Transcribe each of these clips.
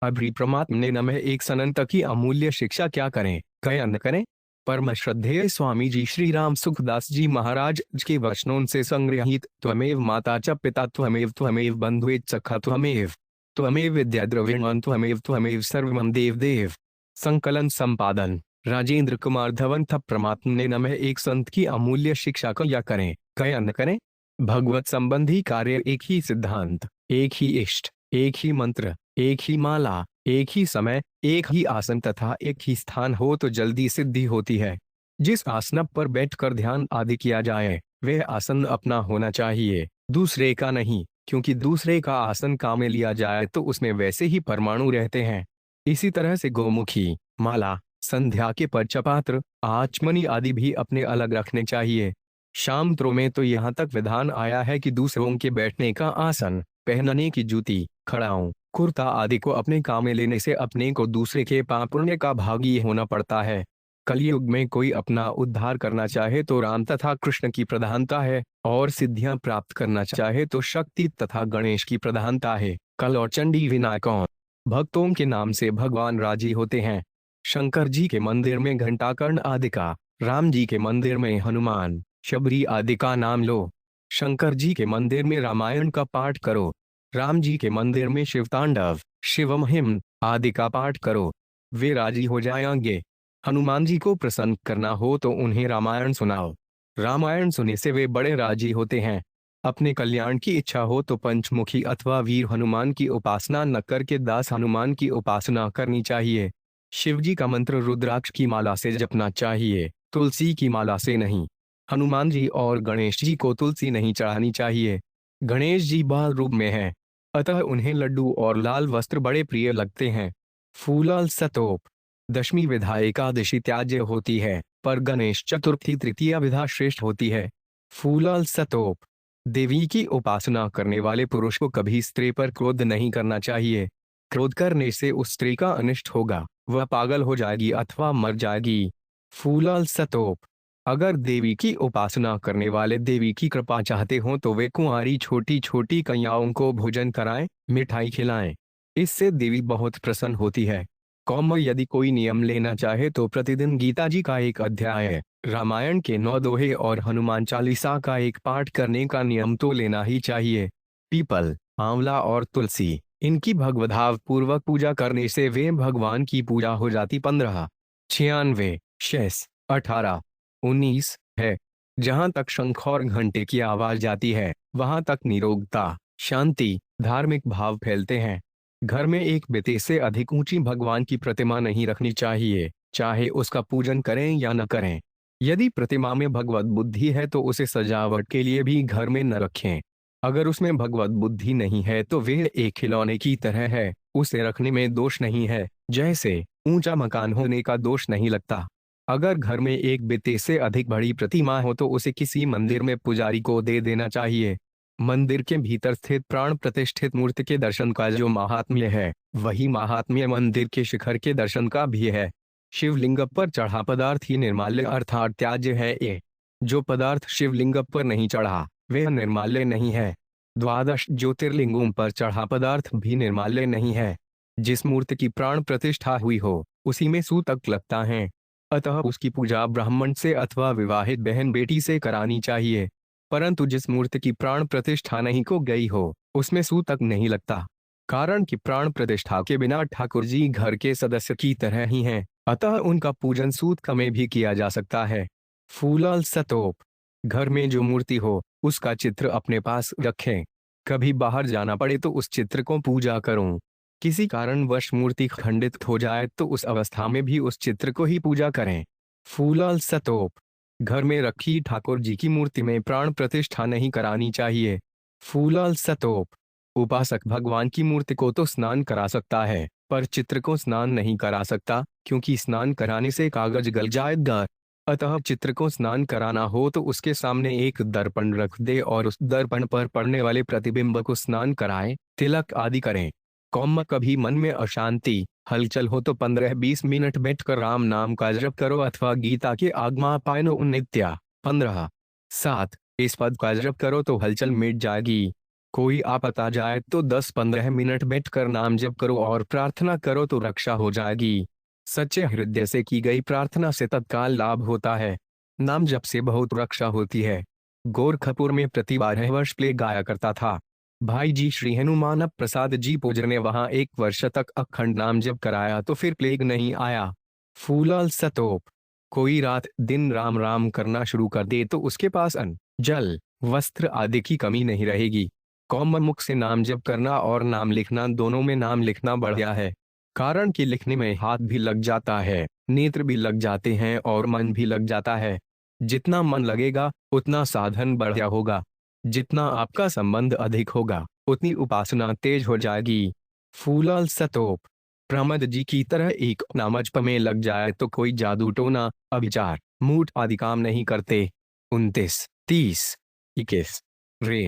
अभिप्रमात्मने नमः एक सनंत की अमूल्य शिक्षा क्या करें, कया न करें। परम श्रद्धेय स्वामी जी श्री राम सुखदास जी महाराज के वचनों से संग्रहित त्वमेव माता च पिता त्वमेव बंधुएत सखा त्वमेव विद्या द्रविणं त्वमेव सर्वमं देव देव। संकलन संपादन राजेंद्र कुमार धवन था। परमात्मने नमः एक संत की अमूल्य शिक्षा को या करें, कया न करें। भगवत संबंधी कार्य एक ही सिद्धांत, एक ही इष्ट, एक ही मंत्र, एक ही माला, एक ही समय, एक ही आसन तथा एक ही स्थान हो तो जल्दी सिद्धि होती है। जिस आसन पर बैठकर ध्यान आदि किया जाए वह आसन अपना होना चाहिए, दूसरे का नहीं, क्योंकि दूसरे का आसन काम में लिया जाए तो उसमें वैसे ही परमाणु रहते हैं। इसी तरह से गोमुखी, माला, संध्या के पर्चपात्र, आचमनी आदि भी अपने अलग रखने चाहिए। शास्त्रों में तो यहाँ तक विधान आया है कि दूसरों के बैठने का आसन, पहनने की जूती, खड़ाऊं, कुर्ता आदि को अपने काम में लेने से अपने को दूसरे के पाप पुण्य का भागी होना पड़ता है। कलयुग में कोई अपना उद्धार करना चाहे तो राम तथा कृष्ण की प्रधानता है, और सिद्धियां प्राप्त करना चाहे तो शक्ति तथा गणेश की प्रधानता है। कल और चंडी विनायकों भक्तों के नाम से भगवान राजी होते हैं। शंकर जी के मंदिर में घंटाकर्ण आदि का, राम जी के मंदिर में हनुमान, शबरी आदि का नाम लो। शंकर जी के मंदिर में रामायण का पाठ करो, राम जी के मंदिर में शिवतांडव, शिवमहिम आदि का पाठ करो, वे राजी हो जाएंगे। हनुमान जी को प्रसन्न करना हो तो उन्हें रामायण सुनाओ, रामायण सुनने से वे बड़े राजी होते हैं। अपने कल्याण की इच्छा हो तो पंचमुखी अथवा वीर हनुमान की उपासना न करके दास हनुमान की उपासना करनी चाहिए। शिवजी का मंत्र रुद्राक्ष की माला से जपना चाहिए, तुलसी की माला से नहीं। हनुमान जी और गणेश जी को तुलसी नहीं चढ़ानी चाहिए। गणेश जी बाल रूप में हैं, अतः उन्हें लड्डू और लाल वस्त्र बड़े प्रिय लगते हैं। फूलाल सतोप दशमी विधा एकादशी त्याज्य होती है, पर गणेश चतुर्थी तृतीया विधा श्रेष्ठ होती है। फूलाल सतोप देवी की उपासना करने वाले पुरुष को कभी स्त्री पर क्रोध नहीं करना चाहिए। क्रोध करने से उस स्त्री का अनिष्ट होगा, वह पागल हो जाएगी अथवा मर जाएगी। फूलाल सतोप अगर देवी की उपासना करने वाले देवी की कृपा चाहते हो तो वे कुंवारी छोटी छोटी कन्याओं को भोजन कराएं, मिठाई खिलाएं। इससे देवी बहुत प्रसन्न होती है। कौम यदि कोई नियम लेना चाहे तो प्रतिदिन गीता जी का एक अध्याय, रामायण के 9 दोहे और हनुमान चालीसा का एक पाठ करने का नियम तो लेना ही चाहिए। पीपल, आंवला और तुलसी, इनकी भगवद्भाव पूर्वक पूजा करने से वे भगवान की पूजा हो जाती। 15, 96, शेष 18, 19 है। जहां तक शंख और घंटे की आवाज जाती है वहां तक निरोगता, शांति, धार्मिक भाव फैलते हैं। घर में एक बेटे से अधिक ऊंची भगवान की प्रतिमा नहीं रखनी चाहिए, चाहे उसका पूजन करें या न करें। यदि प्रतिमा में भगवत बुद्धि है तो उसे सजावट के लिए भी घर में न रखें। अगर उसमें भगवत बुद्धि नहीं है तो वह एक खिलौने की तरह है, उसे रखने में दोष नहीं है, जैसे ऊंचा मकान होने का दोष नहीं लगता। अगर घर में एक बेटे से अधिक बड़ी प्रतिमा हो तो उसे किसी मंदिर में पुजारी को दे देना चाहिए। मंदिर के भीतर स्थित प्राण प्रतिष्ठित मूर्ति के दर्शन का जो महात्म्य है वही महात्म्य मंदिर के शिखर के दर्शन का भी है। शिवलिंग पर चढ़ा पदार्थ ही निर्माल्य अर्थात त्याज्य है। ये जो पदार्थ शिवलिंग पर नहीं चढ़ा वह निर्माल्य नहीं है। 12 ज्योतिर्लिंगों पर चढ़ा पदार्थ भी निर्माल्य नहीं है। जिस मूर्ति की प्राण प्रतिष्ठा हुई हो उसी में सूतक लगता है, अतः उसकी पूजा ब्राह्मण से अथवा विवाहित बहन बेटी से करानी चाहिए। परंतु जिस मूर्ति की प्राण प्रतिष्ठा नहीं को गई हो उसमें सूतक नहीं लगता, कारण कि प्राण प्रतिष्ठा के बिना ठाकुर जी घर के सदस्य की तरह ही हैं, अतः उनका पूजन सूतक में भी किया जा सकता है। फूलाल सतोप घर में जो मूर्ति हो उसका चित्र अपने पास रखें। कभी बाहर जाना पड़े तो उस चित्र को पूजा करूं। किसी कारणवश मूर्ति खंडित हो जाए तो उस अवस्था में भी उस चित्र को ही पूजा करें। फूलाल सतोप घर में रखी ठाकुर जी की मूर्ति में प्राण प्रतिष्ठा नहीं करानी चाहिए। फूलाल सतोप उपासक भगवान की मूर्ति को तो स्नान करा सकता है पर चित्र को स्नान नहीं करा सकता, क्योंकि स्नान कराने से कागज गल जाएगा। अतः चित्र को स्नान कराना हो तो उसके सामने एक दर्पण रख दे और उस दर्पण पर पड़ने वाले प्रतिबिंब को स्नान कराएं, तिलक आदि करें। कौम कभी मन में अशांति हलचल हो तो 15-20 मिनट बैठकर राम नाम का जप करो अथवा गीता के आगमा पायनो नित्या 15, 7 इस पद का जप करो तो हलचल मिट जाएगी। कोई आपत आ जाए तो 10-15 मिनट बैठकर नाम जप करो और प्रार्थना करो तो रक्षा हो जाएगी। सच्चे हृदय से की गई प्रार्थना से तत्काल लाभ होता है। नाम जप से बहुत रक्षा होती है। गोरखपुर में प्रति 12 वर्ष प्लेग आया करता था। भाई जी श्री हनुमान प्रसाद जी पोजर ने वहां 1 वर्ष तक अखंड नाम जप कराया तो फिर प्लेग नहीं आया। फूलल सतोप। कोई रात दिन राम राम करना शुरू कर दे तो उसके पास अन्न, जल, वस्त्र आदि की कमी नहीं रहेगी। कौम मुख से नाम जप करना और नाम लिखना, दोनों में नाम लिखना बढ़िया है। कारण कि लिखने में हाथ भी लग जाता है, नेत्र भी लग जाते हैं और मन भी लग जाता है। जितना मन लगेगा उतना साधन बढ़िया होगा। जितना आपका संबंध अधिक होगा उतनी उपासना तेज हो जाएगी। फूलल सतोप। प्रमद जी की तरह एक नामजप में लग जाए तो कोई जादू टोना, अभिचार, मूठ आदि काम नहीं करते। 29, 30, 21। रे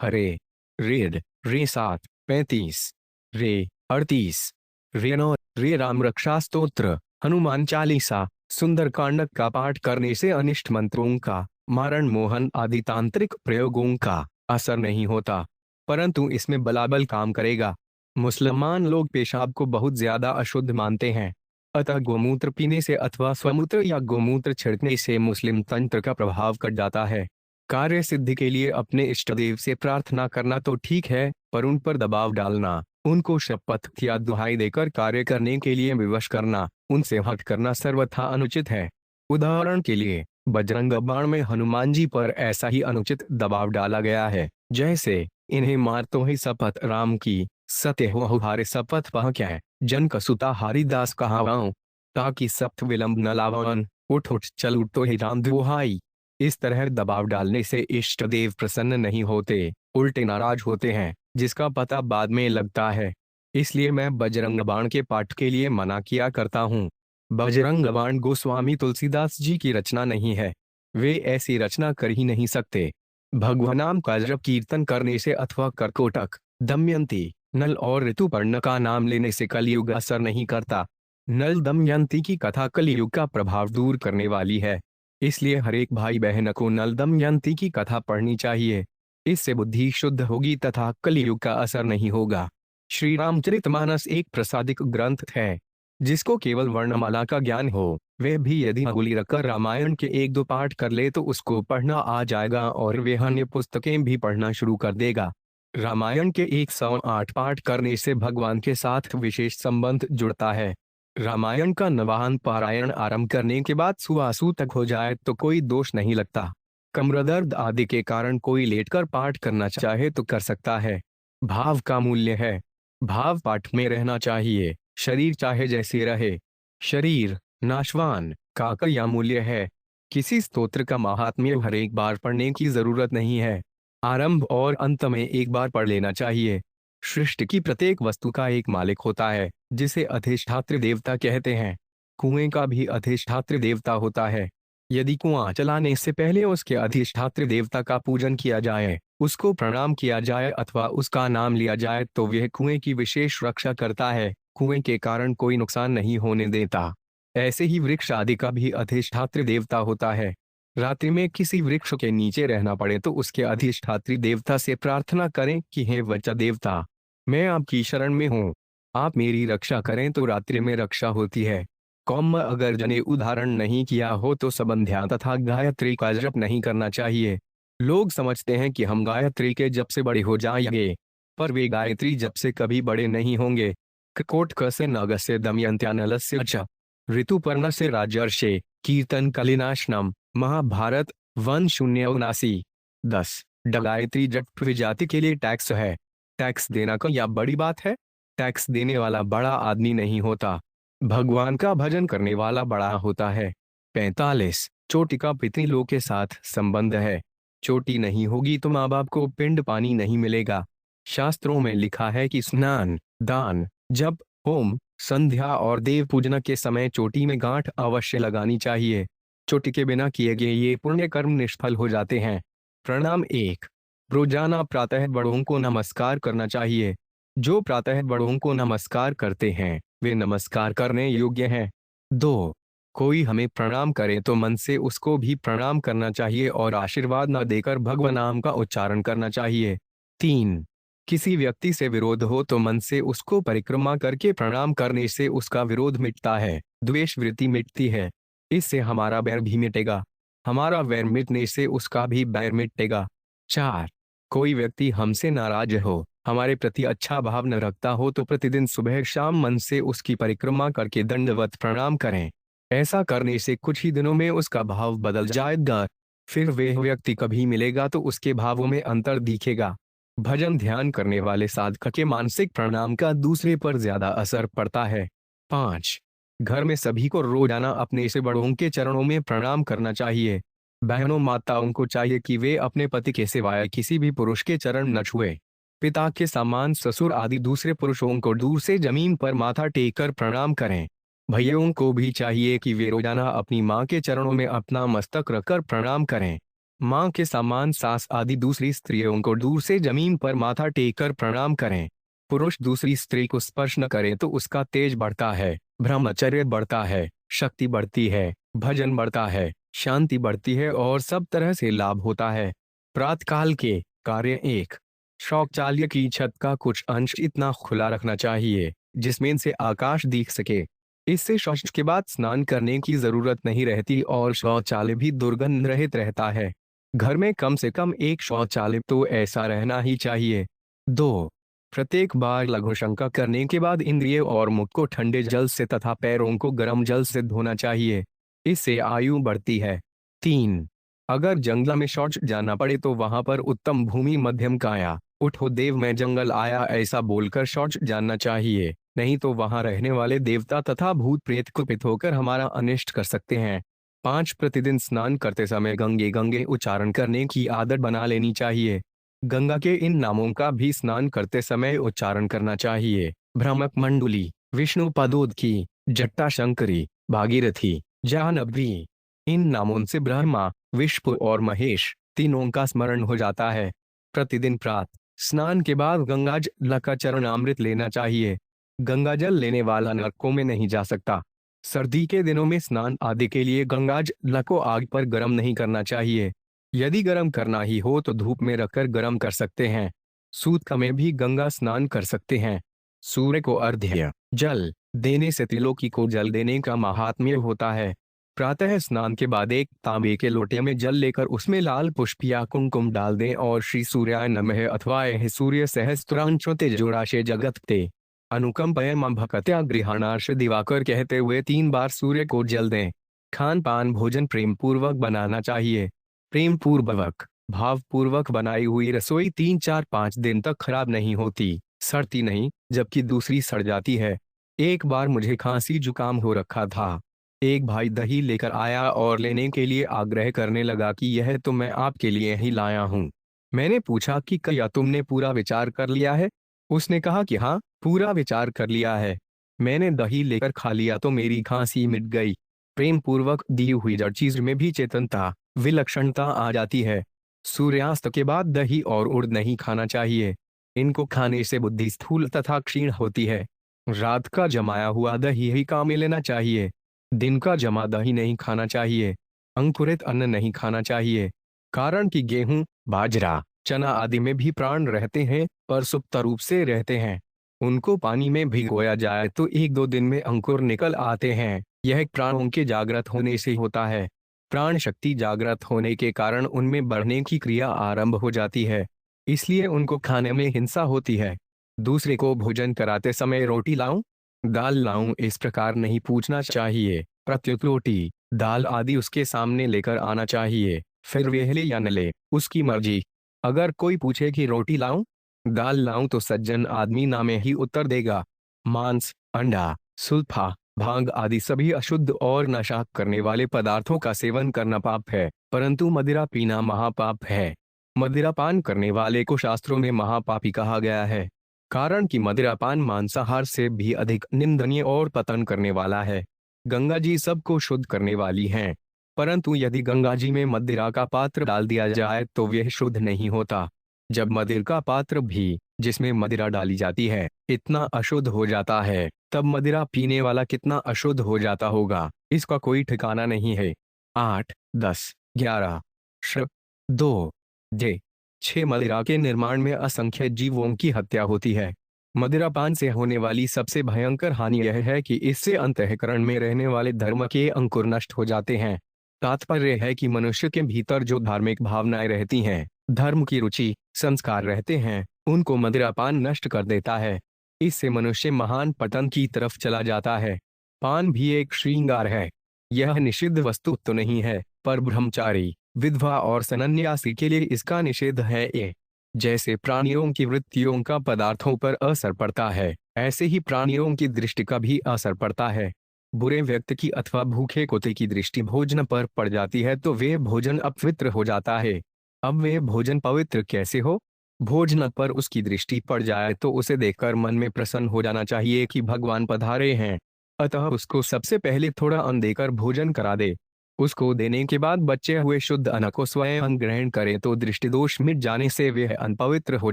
हरे, रेड, रे 7, 35, रे 38, रे 9, रे राम रक्षा स्तोत्र, हनुमान चालीसा, सुंदर कांड का पाठ करने से अनिष्ट मंत्रों का, मारण मोहन आदि तांत्रिक प्रयोगों का असर नहीं होता, परंतु इसमें बलाबल काम करेगा। मुसलमान लोग पेशाब को बहुत ज्यादा अशुद्ध मानते हैं, अतः गोमूत्र पीने से अथवा स्वमूत्र या गोमूत्र छिड़कने से मुस्लिम तंत्र का प्रभाव कट जाता है। कार्य सिद्धि के लिए अपने इष्ट देव से प्रार्थना करना तो ठीक है, पर उन पर दबाव डालना, उनको शपथ या दुहाई देकर कार्य करने के लिए विवश करना, उनसे हट करना सर्वथा अनुचित है। उदाहरण के लिए बजरंग बाण में हनुमान जी पर ऐसा ही अनुचित दबाव डाला गया है, जैसे इन्हें मार तो ही शपथ राम की, सत्य हो हारे शपथ पह क्या जन कसुता हरिदास कहावाऊं, ताकि सप्त विलंब न लावन, उठ उठ चल उठ तो ही राम दुहाई। इस तरह दबाव डालने से इष्ट देव प्रसन्न नहीं होते, उल्टे नाराज होते हैं, जिसका पता बाद में लगता है। इसलिए मैं बजरंग बाण के पाठ के लिए मना किया करता हूँ। बजरंग बाण गोस्वामी तुलसीदास जी की रचना नहीं है, वे ऐसी रचना कर ही नहीं सकते। भगवान नाम का जप कीर्तन करने से अथवा करकोटक, दमयंती, नल और ऋतुपर्ण का नाम लेने से कलयुग असर नहीं करता। नल दमयंती की कथा कलयुग का प्रभाव दूर करने वाली है, इसलिए हर एक भाई बहन को नल दमयंती की कथा पढ़नी चाहिए। इससे बुद्धि शुद्ध होगी तथा कलयुग का असर नहीं होगा। श्री रामचरितमानस एक प्रसादिक ग्रंथ है, जिसको केवल वर्णमाला का ज्ञान हो, वह भी यदि अंगुली रखकर रामायण के 1-2 पाठ कर ले तो उसको पढ़ना आ जाएगा और वह अन्य पुस्तकें भी पढ़ना शुरू कर देगा। रामायण के 108 पाठ करने से भगवान के साथ विशेष संबंध जुड़ता है। रामायण का नवाहन पारायण आरंभ करने के बाद सुआसु तक हो जाए तो कोई दोष नहीं लगता। कमर दर्द आदि के कारण कोई लेटकर पाठ करना चाहे तो कर सकता है। भाव का मूल्य है, भाव पाठ में रहना चाहिए, शरीर चाहे जैसे रहे। शरीर नाशवान का क्या मूल्य है। किसी स्तोत्र का महात्म्य हर एक बार पढ़ने की जरूरत नहीं है, आरंभ और अंत में एक बार पढ़ लेना चाहिए। सृष्टि की प्रत्येक वस्तु का एक मालिक होता है, जिसे अधिष्ठात्र देवता कहते हैं। कुएं का भी अधिष्ठात्र देवता होता है। यदि कुआं चलाने से पहले उसके अधिष्ठात्र देवता का पूजन किया जाए, उसको प्रणाम किया जाए अथवा उसका नाम लिया जाए तो वह कुएं की विशेष रक्षा करता है, कुएं के कारण कोई नुकसान नहीं होने देता। ऐसे ही वृक्ष आदि का भी अधिष्ठात्र देवता होता है। रात्रि में किसी वृक्ष के नीचे रहना पड़े तो उसके अधिष्ठात्री देवता से प्रार्थना करें कि हे वच देवता, मैं आपकी शरण में हूँ, आप मेरी रक्षा करें तो रात्रि में रक्षा होती है। कौम अगर जने उदाहरण नहीं किया हो तो संबंध्या तथा गायत्री का जप नहीं करना चाहिए। लोग समझते हैं कि हम गायत्री के जप से बड़े हो जाएंगे, पर वे गायत्री जप से कभी बड़े नहीं होंगे। ककोटक से नग से दमयंत्यानल से च, ऋतुपर्ण से राजर्षे, कीर्तन कलिनाशनम, महाभारत 1079। 10 गायत्री जप विजाति के लिए टैक्स है। टैक्स देना क्या बड़ी बात है। टैक्स देने वाला बड़ा आदमी नहीं होता, भगवान का भजन करने वाला बड़ा होता है। 45 चोटी का पितृलोक के साथ संबंध है। चोटी नहीं होगी तो माँ बाप को पिंड पानी नहीं मिलेगा। शास्त्रों में लिखा है कि स्नान, दान, जप, होम, संध्या और देव पूजना के समय चोटी में गांठ अवश्य लगानी चाहिए। चोटी के बिना किए गए ये पुण्य कर्म निष्फल हो जाते हैं। प्रणाम 1 रोजाना प्रातः बड़ों को नमस्कार करना चाहिए। जो प्रातः बड़ों को नमस्कार करते हैं वे नमस्कार करने योग्य हैं। 2 कोई हमें प्रणाम करे तो मन से उसको भी प्रणाम करना चाहिए और आशीर्वाद न देकर भगवान नाम का उच्चारण करना चाहिए। 3 किसी व्यक्ति से विरोध हो तो मन से उसको परिक्रमा करके प्रणाम करने से उसका विरोध मिटता है, द्वेष वृत्ति मिटती है। इससे हमारा बैर भी मिटेगा। हमारा वैर मिटने से उसका भी बैर मिटेगा। 4. कोई व्यक्ति हमसे नाराज हो, हमारे प्रति अच्छा भाव न रखता हो तो प्रतिदिन सुबह शाम मन से उसकी परिक्रमा करके दंडवत प्रणाम करें। ऐसा करने से कुछ ही दिनों में उसका भाव बदल जाएगा। फिर वह व्यक्ति कभी मिलेगा तो उसके भावों में अंतर दिखेगा। भजन ध्यान करने वाले साधक के मानसिक प्रणाम का दूसरे पर ज्यादा असर पड़ता है। 5. घर में सभी को रोजाना अपने से बड़ों के चरणों में प्रणाम करना चाहिए। बहनों माताओं को चाहिए कि वे अपने पति के सिवाय किसी भी पुरुष के चरण न छुए। पिता के समान ससुर आदि दूसरे पुरुषों को दूर से जमीन पर माथा टेक कर प्रणाम करें। भैयों को भी चाहिए कि वे रोजाना अपनी माँ के चरणों में अपना मस्तक रखकर प्रणाम करें। माँ के समान सास आदि दूसरी स्त्रियों को दूर से जमीन पर माथा टेक कर प्रणाम करें। पुरुष दूसरी स्त्री को स्पर्श न करे तो उसका तेज बढ़ता है, ब्रह्मचर्य बढ़ता है, शक्ति बढ़ती है, भजन बढ़ता है, शांति बढ़ती है और सब तरह से लाभ होता है। प्रातःकाल के कार्य 1. शौचालय की छत का कुछ अंश इतना खुला रखना चाहिए जिसमें से आकाश दिख सके। इससे शौच के बाद स्नान करने की जरूरत नहीं रहती और शौचालय भी दुर्गंध रहित रहता है। घर में कम से कम एक शौचालय तो ऐसा रहना ही चाहिए। 2. प्रत्येक बार लघु शंका करने के बाद इंद्रिय और मुख को ठंडे जल से तथा पैरों को गर्म जल से धोना चाहिए। इससे आयु बढ़ती है। 3. अगर जंगल में शौच जाना पड़े तो वहां पर उत्तम भूमि मध्यम काया, उठो देव मैं जंगल आया ऐसा बोलकर शौच जाना चाहिए, नहीं तो वहां रहने वाले देवता तथा भूत प्रेत कुपित होकर हमारा अनिष्ट कर सकते हैं। 5. प्रतिदिन स्नान करते समय गंगे गंगे उच्चारण करने की आदत बना लेनी चाहिए। गंगा के इन नामों का भी स्नान करते समय उच्चारण करना चाहिए। भ्रमक मंडुली, विष्णु पदोदकी, जट्टा शंकरी, भागीरथी, जाह्नवी। इन नामों से ब्रह्मा, विष्णु और महेश तीनों का स्मरण हो जाता है। प्रतिदिन प्रातः स्नान के बाद गंगा जल का चरणामृत लेना चाहिए। गंगा जल लेने वाला नरकों में नहीं जा सकता। सर्दी के दिनों में स्नान आदि के लिए गंगा जल को आग पर गर्म नहीं करना चाहिए। यदि गर्म करना ही हो तो धूप में रखकर गर्म कर सकते हैं। सूतक में भी गंगा स्नान कर सकते हैं। सूर्य को अर्घ्य जल देने से त्रिलोकी को जल देने का महात्म्य होता है। प्रातः स्नान के बाद एक तांबे के लोटे में जल लेकर उसमें लाल पुष्प या कुमकुम डाल दें और श्री सूर्याय नमः अथवा यह सूर्य सहस्त्रांशो तेजोराशे जगत्ते अनुकंपय मम भक्त्या गृहाणार्ष दिवाकर कहते हुए 3 बार सूर्य को जल दें। खान पान भोजन प्रेम पूर्वक बनाना चाहिए। प्रेम पूर्वक भाव पूर्वक बनाई हुई रसोई 3-4-5 दिन तक खराब नहीं होती, सड़ती नहीं, जबकि दूसरी सड़ जाती है। एक बार मुझे खांसी जुकाम हो रखा था। एक भाई दही लेकर आया और लेने के लिए आग्रह करने लगा कि यह तो मैं आपके लिए ही लाया हूँ। मैंने पूछा कि क्या तुमने पूरा विचार कर लिया है? उसने कहा कि हाँ, पूरा विचार कर लिया है। मैंने दही लेकर खा लिया तो मेरी खांसी मिट गई। प्रेम पूर्वक दी हुई जड़ चीज में भी चेतनता, विलक्षणता आ जाती है। सूर्यास्त के बाद दही और उड़द नहीं खाना चाहिए। इनको खाने से बुद्धि स्थूल तथा क्षीण होती है। रात का जमाया हुआ दही ही काम में लेना चाहिए। दिन का जमा दही नहीं खाना चाहिए। अंकुरित अन्न नहीं खाना चाहिए, कारण कि गेहूं, बाजरा, चना आदि में भी प्राण रहते हैं पर सुप्त रूप से रहते हैं। उनको पानी में भिगोया जाए तो 1-2 दिन में अंकुर निकल आते हैं। यह प्राणों के जागृत होने से होता है। प्राण शक्ति जागृत होने के कारण उनमें बढ़ने की क्रिया आरंभ हो जाती है, इसलिए उनको खाने में हिंसा होती है। दूसरे को भोजन कराते समय रोटी लाऊं, दाल लाऊं इस प्रकार नहीं पूछना चाहिए, प्रत्युत रोटी, दाल आदि उसके सामने लेकर आना चाहिए। फिर वह ले या न ले, उसकी मर्जी। अगर कोई पूछे कि रोटी लाऊं, दाल लाऊं तो सज्जन आदमी ना में ही उत्तर देगा। मांस, अंडा, सुल्फा, भांग आदि सभी अशुद्ध और नशा करने वाले पदार्थों का सेवन करना पाप है, परंतु मदिरा पीना महापाप है। मदिरा पान करने वाले को शास्त्रों में महापापी कहा गया है, कारण कि मदिरापान मांसाहार से भी अधिक निंदनीय और पतन करने वाला है। गंगा जी सबको शुद्ध करने वाली हैं, परंतु यदि गंगा जी में मदिरा का पात्र डाल दिया जाए तो वह शुद्ध नहीं होता। जब मदिर का पात्र भी, जिसमें मदिरा डाली जाती है, इतना अशुद्ध हो जाता है, तब मदिरा पीने वाला कितना अशुद्ध हो जाता होगा, इसका कोई ठिकाना नहीं है। 8, 10, 11 श्र 2 जे 6 मदिरा के निर्माण में असंख्य जीवों की हत्या होती है। मदिरापान से होने वाली सबसे भयंकर हानि यह है कि इससे अंतःकरण में रहने वाले धर्म के अंकुर नष्ट हो जाते हैं। तात्पर्य है कि मनुष्य के भीतर जो धार्मिक भावनाएं रहती हैं, धर्म की रुचि, संस्कार रहते हैं, उनको मदिरापान नष्ट कर देता है। इससे मनुष्य महान पतन की तरफ चला जाता है। पान भी एक श्रृंगार है। यह निषिद्ध वस्तु तो नहीं है, पर ब्रह्मचारी, विधवा और सन्यासी के लिए इसका निषेध है। जैसे प्राणियों की वृत्तियों का पदार्थों पर असर पड़ता है, ऐसे ही प्राणियों की दृष्टि का भी असर पड़ता है। बुरे व्यक्ति की अथवा भूखे कुत्ते की दृष्टि भोजन पर पड़ जाती है तो वे भोजन अपवित्र हो जाता है। अब वे भोजन पवित्र कैसे हो? भोजन पर उसकी दृष्टि पड़ जाए तो उसे देखकर मन में प्रसन्न हो जाना चाहिए कि भगवान पधारे हैं। अतः उसको सबसे पहले थोड़ा अन्न देकर भोजन करा दे। उसको देने के बाद बचे हुए शुद्ध अन्न को स्वयं ग्रहण करे तो दृष्टि दोष मिट जाने से वह अन्न पवित्र हो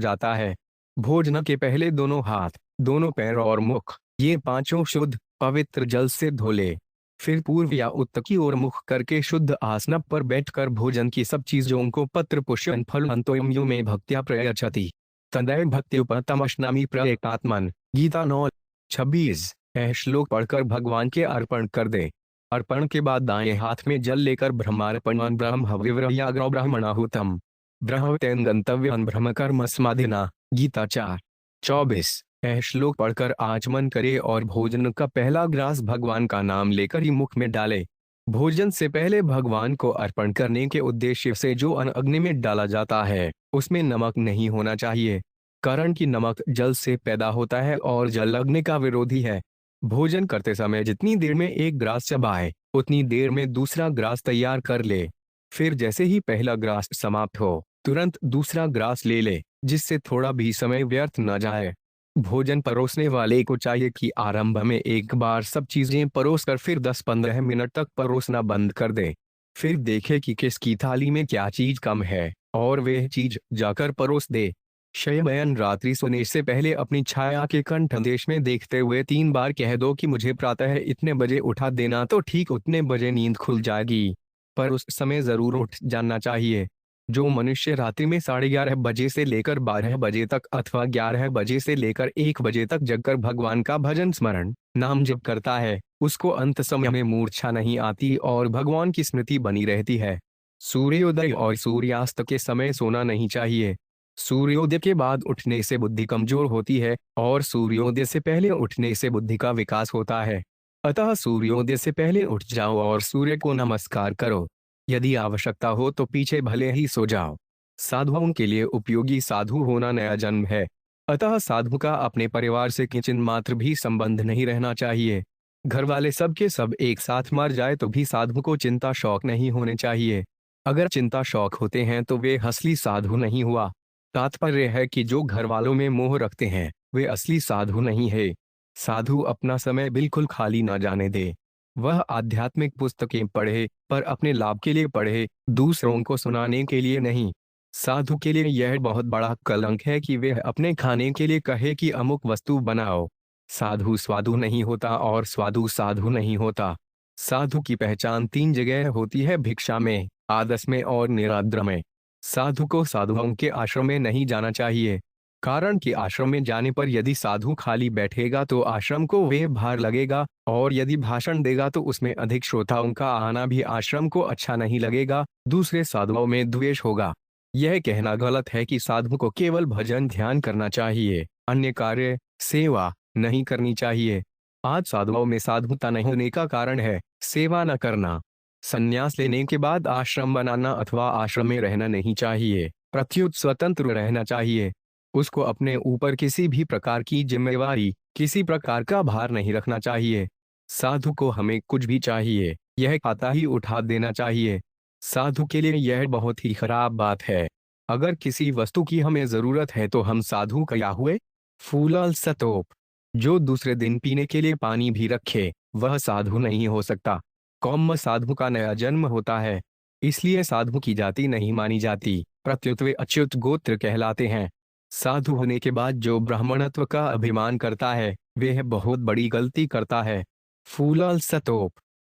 जाता है। भोजन के पहले दोनों हाथ, दोनों पैर और मुख, ये पांचों शुद्ध पवित्र जल से धो ले। फिर पूर्व या उत्तर की ओर मुख करके शुद्ध आसन पर बैठकर भोजन की सब चीजों को पत्र पुष्पन फल अंतोयमयु में भक्त्या प्रयच्छति तदैव भक्त्युपतमश्नामि प्रयतात्मन। गीता 9:26। यह श्लोक पढ़कर भगवान के अर्पण कर दे। अर्पण के बाद दाएं हाथ में जल लेकर ब्रह्मार्पण ब्रह्म विव्रयाग्रौ ब्रह्मणाहुतम ब्रह्मतेन गंतव्यं ब्रह्म कर्म समाधिना। गीता 4:24। यह श्लोक पढ़कर आचमन करे और भोजन का पहला ग्रास भगवान का नाम लेकर ही मुख में डाले। भोजन से पहले भगवान को अर्पण करने के उद्देश्य से जो अन्न अग्नि में डाला जाता है उसमें नमक नहीं होना चाहिए, कारण कि नमक जल से पैदा होता है और जल अग्नि का विरोधी है। भोजन करते समय जितनी देर में एक ग्रास चबाए उतनी देर में दूसरा ग्रास तैयार कर ले। फिर जैसे ही पहला ग्रास समाप्त हो तुरंत दूसरा ग्रास ले ले, जिससे थोड़ा भी समय व्यर्थ न जाए। भोजन परोसने वाले को चाहिए कि आरंभ में एक बार सब चीजें परोसकर फिर 10-15 मिनट तक परोसना बंद कर दे। फिर देखे कि किसकी थाली में क्या चीज कम है और वह चीज जाकर परोस दे। शयनयान रात्रि सोने से पहले अपनी छाया के कंठदेश में देखते हुए 3 बार कह दो कि मुझे प्रातः इतने बजे उठा देना, तो ठीक उतने बजे नींद खुल जाएगी। पर उस समय जरूर उठ जाना चाहिए। जो मनुष्य रात्रि में 11:30 बजे से लेकर 12 बजे तक अथवा 11 बजे से लेकर 1 बजे तक जगकर भगवान का भजन स्मरण नाम जप करता है, उसको अंत समय में मूर्छा नहीं आती और भगवान की स्मृति बनी रहती है। सूर्योदय और सूर्यास्त के समय सोना नहीं चाहिए। सूर्योदय के बाद उठने से बुद्धि कमजोर होती है और सूर्योदय से पहले उठने से बुद्धि का विकास होता है। अतः सूर्योदय से पहले उठ जाओ और सूर्य को नमस्कार करो। यदि आवश्यकता हो तो पीछे भले ही सो जाओ। साधुओं के लिए उपयोगी साधु होना नया जन्म है। अतः साधु का अपने परिवार से किंचित मात्र भी संबंध नहीं रहना चाहिए। घर वाले सब के सब एक साथ मर जाए तो भी साधु को चिंता शौक नहीं होने चाहिए। अगर चिंता शौक होते हैं तो वे असली साधु नहीं हुआ। तात्पर्य है कि जो घर वालों में मोह रखते हैं वे असली साधु नहीं है। साधु अपना समय बिल्कुल खाली न जाने दे। वह आध्यात्मिक पुस्तकें पढ़े, पर अपने लाभ के लिए पढ़े, दूसरों को सुनाने के लिए नहीं। साधु के लिए यह बहुत बड़ा कलंक है कि वह अपने खाने के लिए कहे कि अमुक वस्तु बनाओ। साधु स्वादु नहीं होता और स्वादु साधु नहीं होता। साधु की पहचान 3 जगह होती है, भिक्षा में, आदर्श में और निराद्र में। साधु को साधुओं के आश्रम में नहीं जाना चाहिए, कारण कि आश्रम में जाने पर यदि साधु खाली बैठेगा तो आश्रम को वे भार लगेगा, और यदि भाषण देगा तो उसमें अधिक श्रोताओं का आना भी आश्रम को अच्छा नहीं लगेगा। दूसरे साधुओं में द्वेष होगा। यह कहना गलत है कि साधु को केवल भजन ध्यान करना चाहिए, अन्य कार्य सेवा नहीं करनी चाहिए। आज साधुओं में साधुता नहीं होने का कारण है सेवा न करना। संन्यास लेने के बाद आश्रम बनाना अथवा आश्रम में रहना नहीं चाहिए, प्रत्युत स्वतंत्र रहना चाहिए। उसको अपने ऊपर किसी भी प्रकार की जिम्मेवारी, किसी प्रकार का भार नहीं रखना चाहिए। साधु को हमें कुछ भी चाहिए यह खाता ही उठा देना चाहिए। साधु के लिए यह बहुत ही खराब बात है। अगर किसी वस्तु की हमें जरूरत है तो हम साधु क्या हुए? फूलल सतोप। जो दूसरे दिन पीने के लिए पानी भी रखे वह साधु नहीं हो सकता। कौम साधु का नया जन्म होता है, इसलिए साधु की जाति नहीं मानी जाती, प्रत्युत वे अच्युत गोत्र कहलाते हैं। साधु होने के बाद जो ब्राह्मणत्व का अभिमान करता है वह बहुत बड़ी गलती करता है। फूलल सतोप।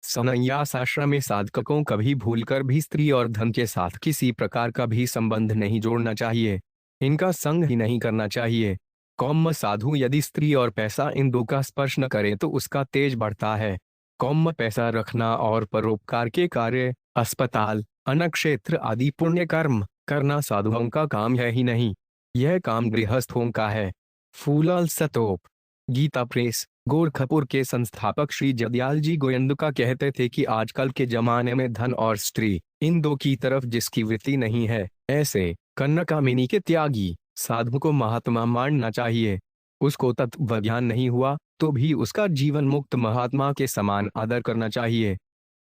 संन्यास आश्रम में साधकों कभी भूलकर भी स्त्री और धन के साथ किसी प्रकार का भी संबंध नहीं जोड़ना चाहिए। इनका संग ही नहीं करना चाहिए। कौम साधु यदि स्त्री और पैसा इन दो का स्पर्श न करे तो उसका तेज बढ़ता है। कौम पैसा रखना और परोपकार के कार्य, अस्पताल, अन्न क्षेत्र आदि पुण्य कर्म करना साधुओं का काम है ही नहीं। यह काम गृहस्थों का है। फूलाल सतोप। गीता प्रेस गोरखपुर के संस्थापक श्री जदयाल जी गोयंदका कहते थे कि आजकल के जमाने में धन और स्त्री इन दो की तरफ जिसकी वृत्ति नहीं है, ऐसे कन्नकामिनी के त्यागी साधु को महात्मा मानना चाहिए। उसको तत्व ज्ञान नहीं हुआ तो भी उसका जीवन मुक्त महात्मा के समान आदर करना चाहिए।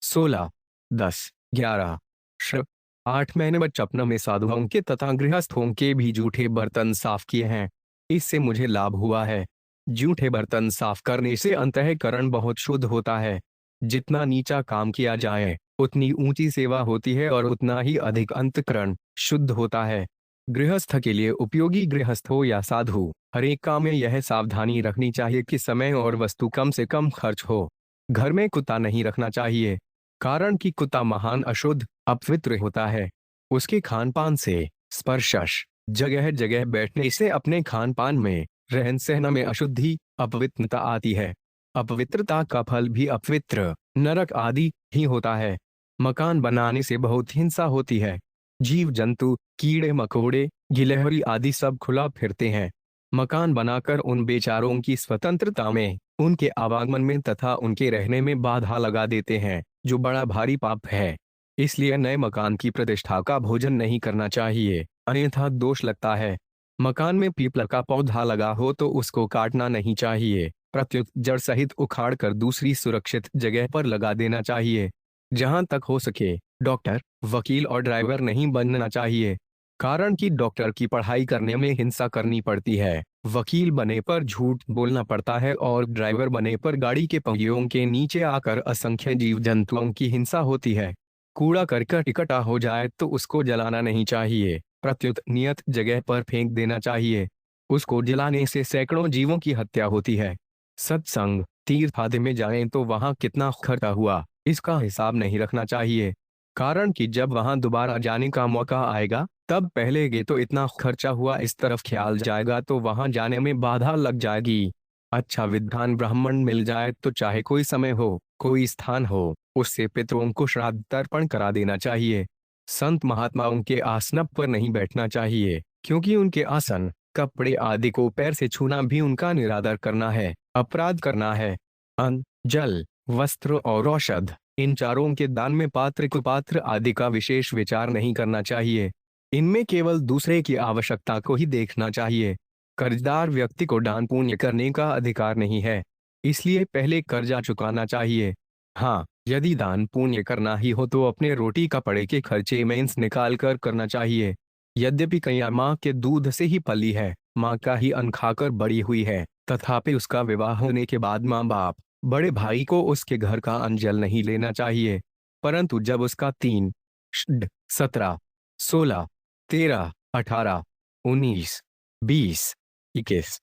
16, 10, 11 श्र 8 मैंने बचपन में साधुओं के तथा गृहस्थों के भी जूठे बर्तन साफ किए हैं। इससे मुझे लाभ हुआ है। जूठे बर्तन साफ करने से अंतःकरण बहुत शुद्ध होता है। जितना नीचा काम किया जाए उतनी ऊंची सेवा होती है और उतना ही अधिक अंतःकरण शुद्ध होता है। गृहस्थ के लिए उपयोगी गृहस्थ हो या साधु, हर एक काम में यह सावधानी रखनी चाहिए कि समय और वस्तु कम से कम खर्च हो। घर में कुत्ता नहीं रखना चाहिए, कारण कि कुत्ता महान अशुद्ध अपवित्र होता है। उसके खान पान से, स्पर्शश, जगह जगह बैठने से अपने खान पान में, रहन सहन में अशुद्धि, अपवित्रता आती है। अपवित्रता का फल भी अपवित्र, नरक आदि ही होता है। मकान बनाने से बहुत हिंसा होती है। जीव जंतु, कीड़े मकोड़े, गिलहरी आदि सब खुला फिरते हैं। मकान बनाकर उन बेचारों की स्वतंत्रता में, उनके आवागमन में तथा उनके रहने में बाधा लगा देते हैं, जो बड़ा भारी पाप है। इसलिए नए मकान की प्रतिष्ठा का भोजन नहीं करना चाहिए, अन्यथा दोष लगता है। मकान में पीपल का पौधा लगा हो तो उसको काटना नहीं चाहिए, प्रत्युत जड़ सहित उखाड़ कर दूसरी सुरक्षित जगह पर लगा देना चाहिए। जहां तक हो सके डॉक्टर, वकील और ड्राइवर नहीं बनना चाहिए, कारण कि डॉक्टर की पढ़ाई करने में हिंसा करनी पड़ती है, वकील बने पर झूठ बोलना पड़ता है और ड्राइवर बने पर गाड़ी के पहियों के नीचे आकर असंख्य जीव जंतुओं की हिंसा होती है। कूड़ा करकट इकट्ठा हो जाए तो उसको जलाना नहीं चाहिए, प्रत्युत नियत जगह पर फेंक देना चाहिए। उसको जलाने से सैकड़ों जीवों की हत्या होती है। सत्संग, तीर्थ आदि में जाएं तो वहां कितना खर्चा हुआ इसका हिसाब नहीं रखना चाहिए, कारण कि जब वहां दोबारा जाने का मौका आएगा तब पहले गए तो इतना खर्चा हुआ इस तरफ ख्याल जाएगा तो वहां जाने में बाधा लग जाएगी। अच्छा विद्वान ब्राह्मण मिल जाए तो चाहे कोई समय हो, कोई स्थान हो, उससे पितरों को श्राद्ध तर्पण करा देना चाहिए। संत महात्माओं के आसन पर नहीं बैठना चाहिए, क्योंकि उनके आसन, कपड़े आदि को पैर से छूना भी उनका निरादर करना है, अपराध करना है। अन्न, जल, वस्त्र और औषध, इन चारों के दान में पात्र कुपात्र आदि का विशेष विचार नहीं करना चाहिए। इनमें केवल दूसरे की आवश्यकता को ही देखना चाहिए। कर्जदार व्यक्ति को दान पुण्य करने का अधिकार नहीं है, इसलिए पहले कर्जा चुकाना चाहिए। हाँ, यदि दान पुण्य करना ही हो तो अपने रोटी कपड़े के खर्चे मेंस निकाल कर करना चाहिए। यद्यपि कन्या माँ के दूध से ही पली है, माँ का ही अन्न खाकर बड़ी हुई है, तथापि उसका विवाह होने के बाद माँ बाप, बड़े भाई को उसके घर का अन्न जल नहीं लेना चाहिए। परंतु जब उसका 3, 17, 16, 13, 18, 19, 20, 21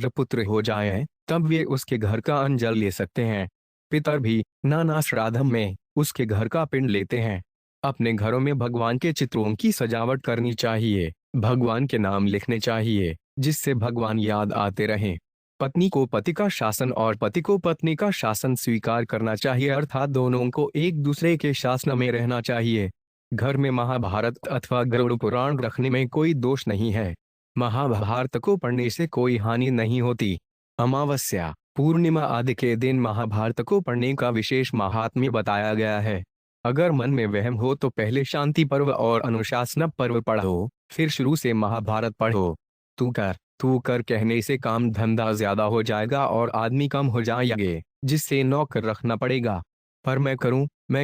पुत्र हो जाए तब वे उसके घर का अन्न जल ले सकते हैं। पितर भी नाना श्राद्धम में उसके घर का पिंड लेते हैं। अपने घरों में भगवान के चित्रों की सजावट करनी चाहिए, भगवान के नाम लिखने चाहिए, जिससे भगवान याद आते रहें। पत्नी को पति का शासन और पति को पत्नी का शासन स्वीकार करना चाहिए, अर्थात दोनों को एक दूसरे के शासन में रहना चाहिए। घर में महाभारत अथवा गरुड़ पुराण रखने में कोई दोष नहीं है। महाभारत को पढ़ने से कोई हानि नहीं होती। अमावस्या, पूर्णिमा आदि के दिन महाभारत को पढ़ने का विशेष महात्म्य बताया गया है। अगर मन में वहम हो तो पहले शांति पर्व और अनुशासन पर्व पढ़ो, फिर शुरू से महाभारत पढ़ो। तू कर कहने से काम धंधा ज्यादा हो जाएगा और आदमी कम हो जाएंगे, जिससे नौकर रखना पड़ेगा। पर मैं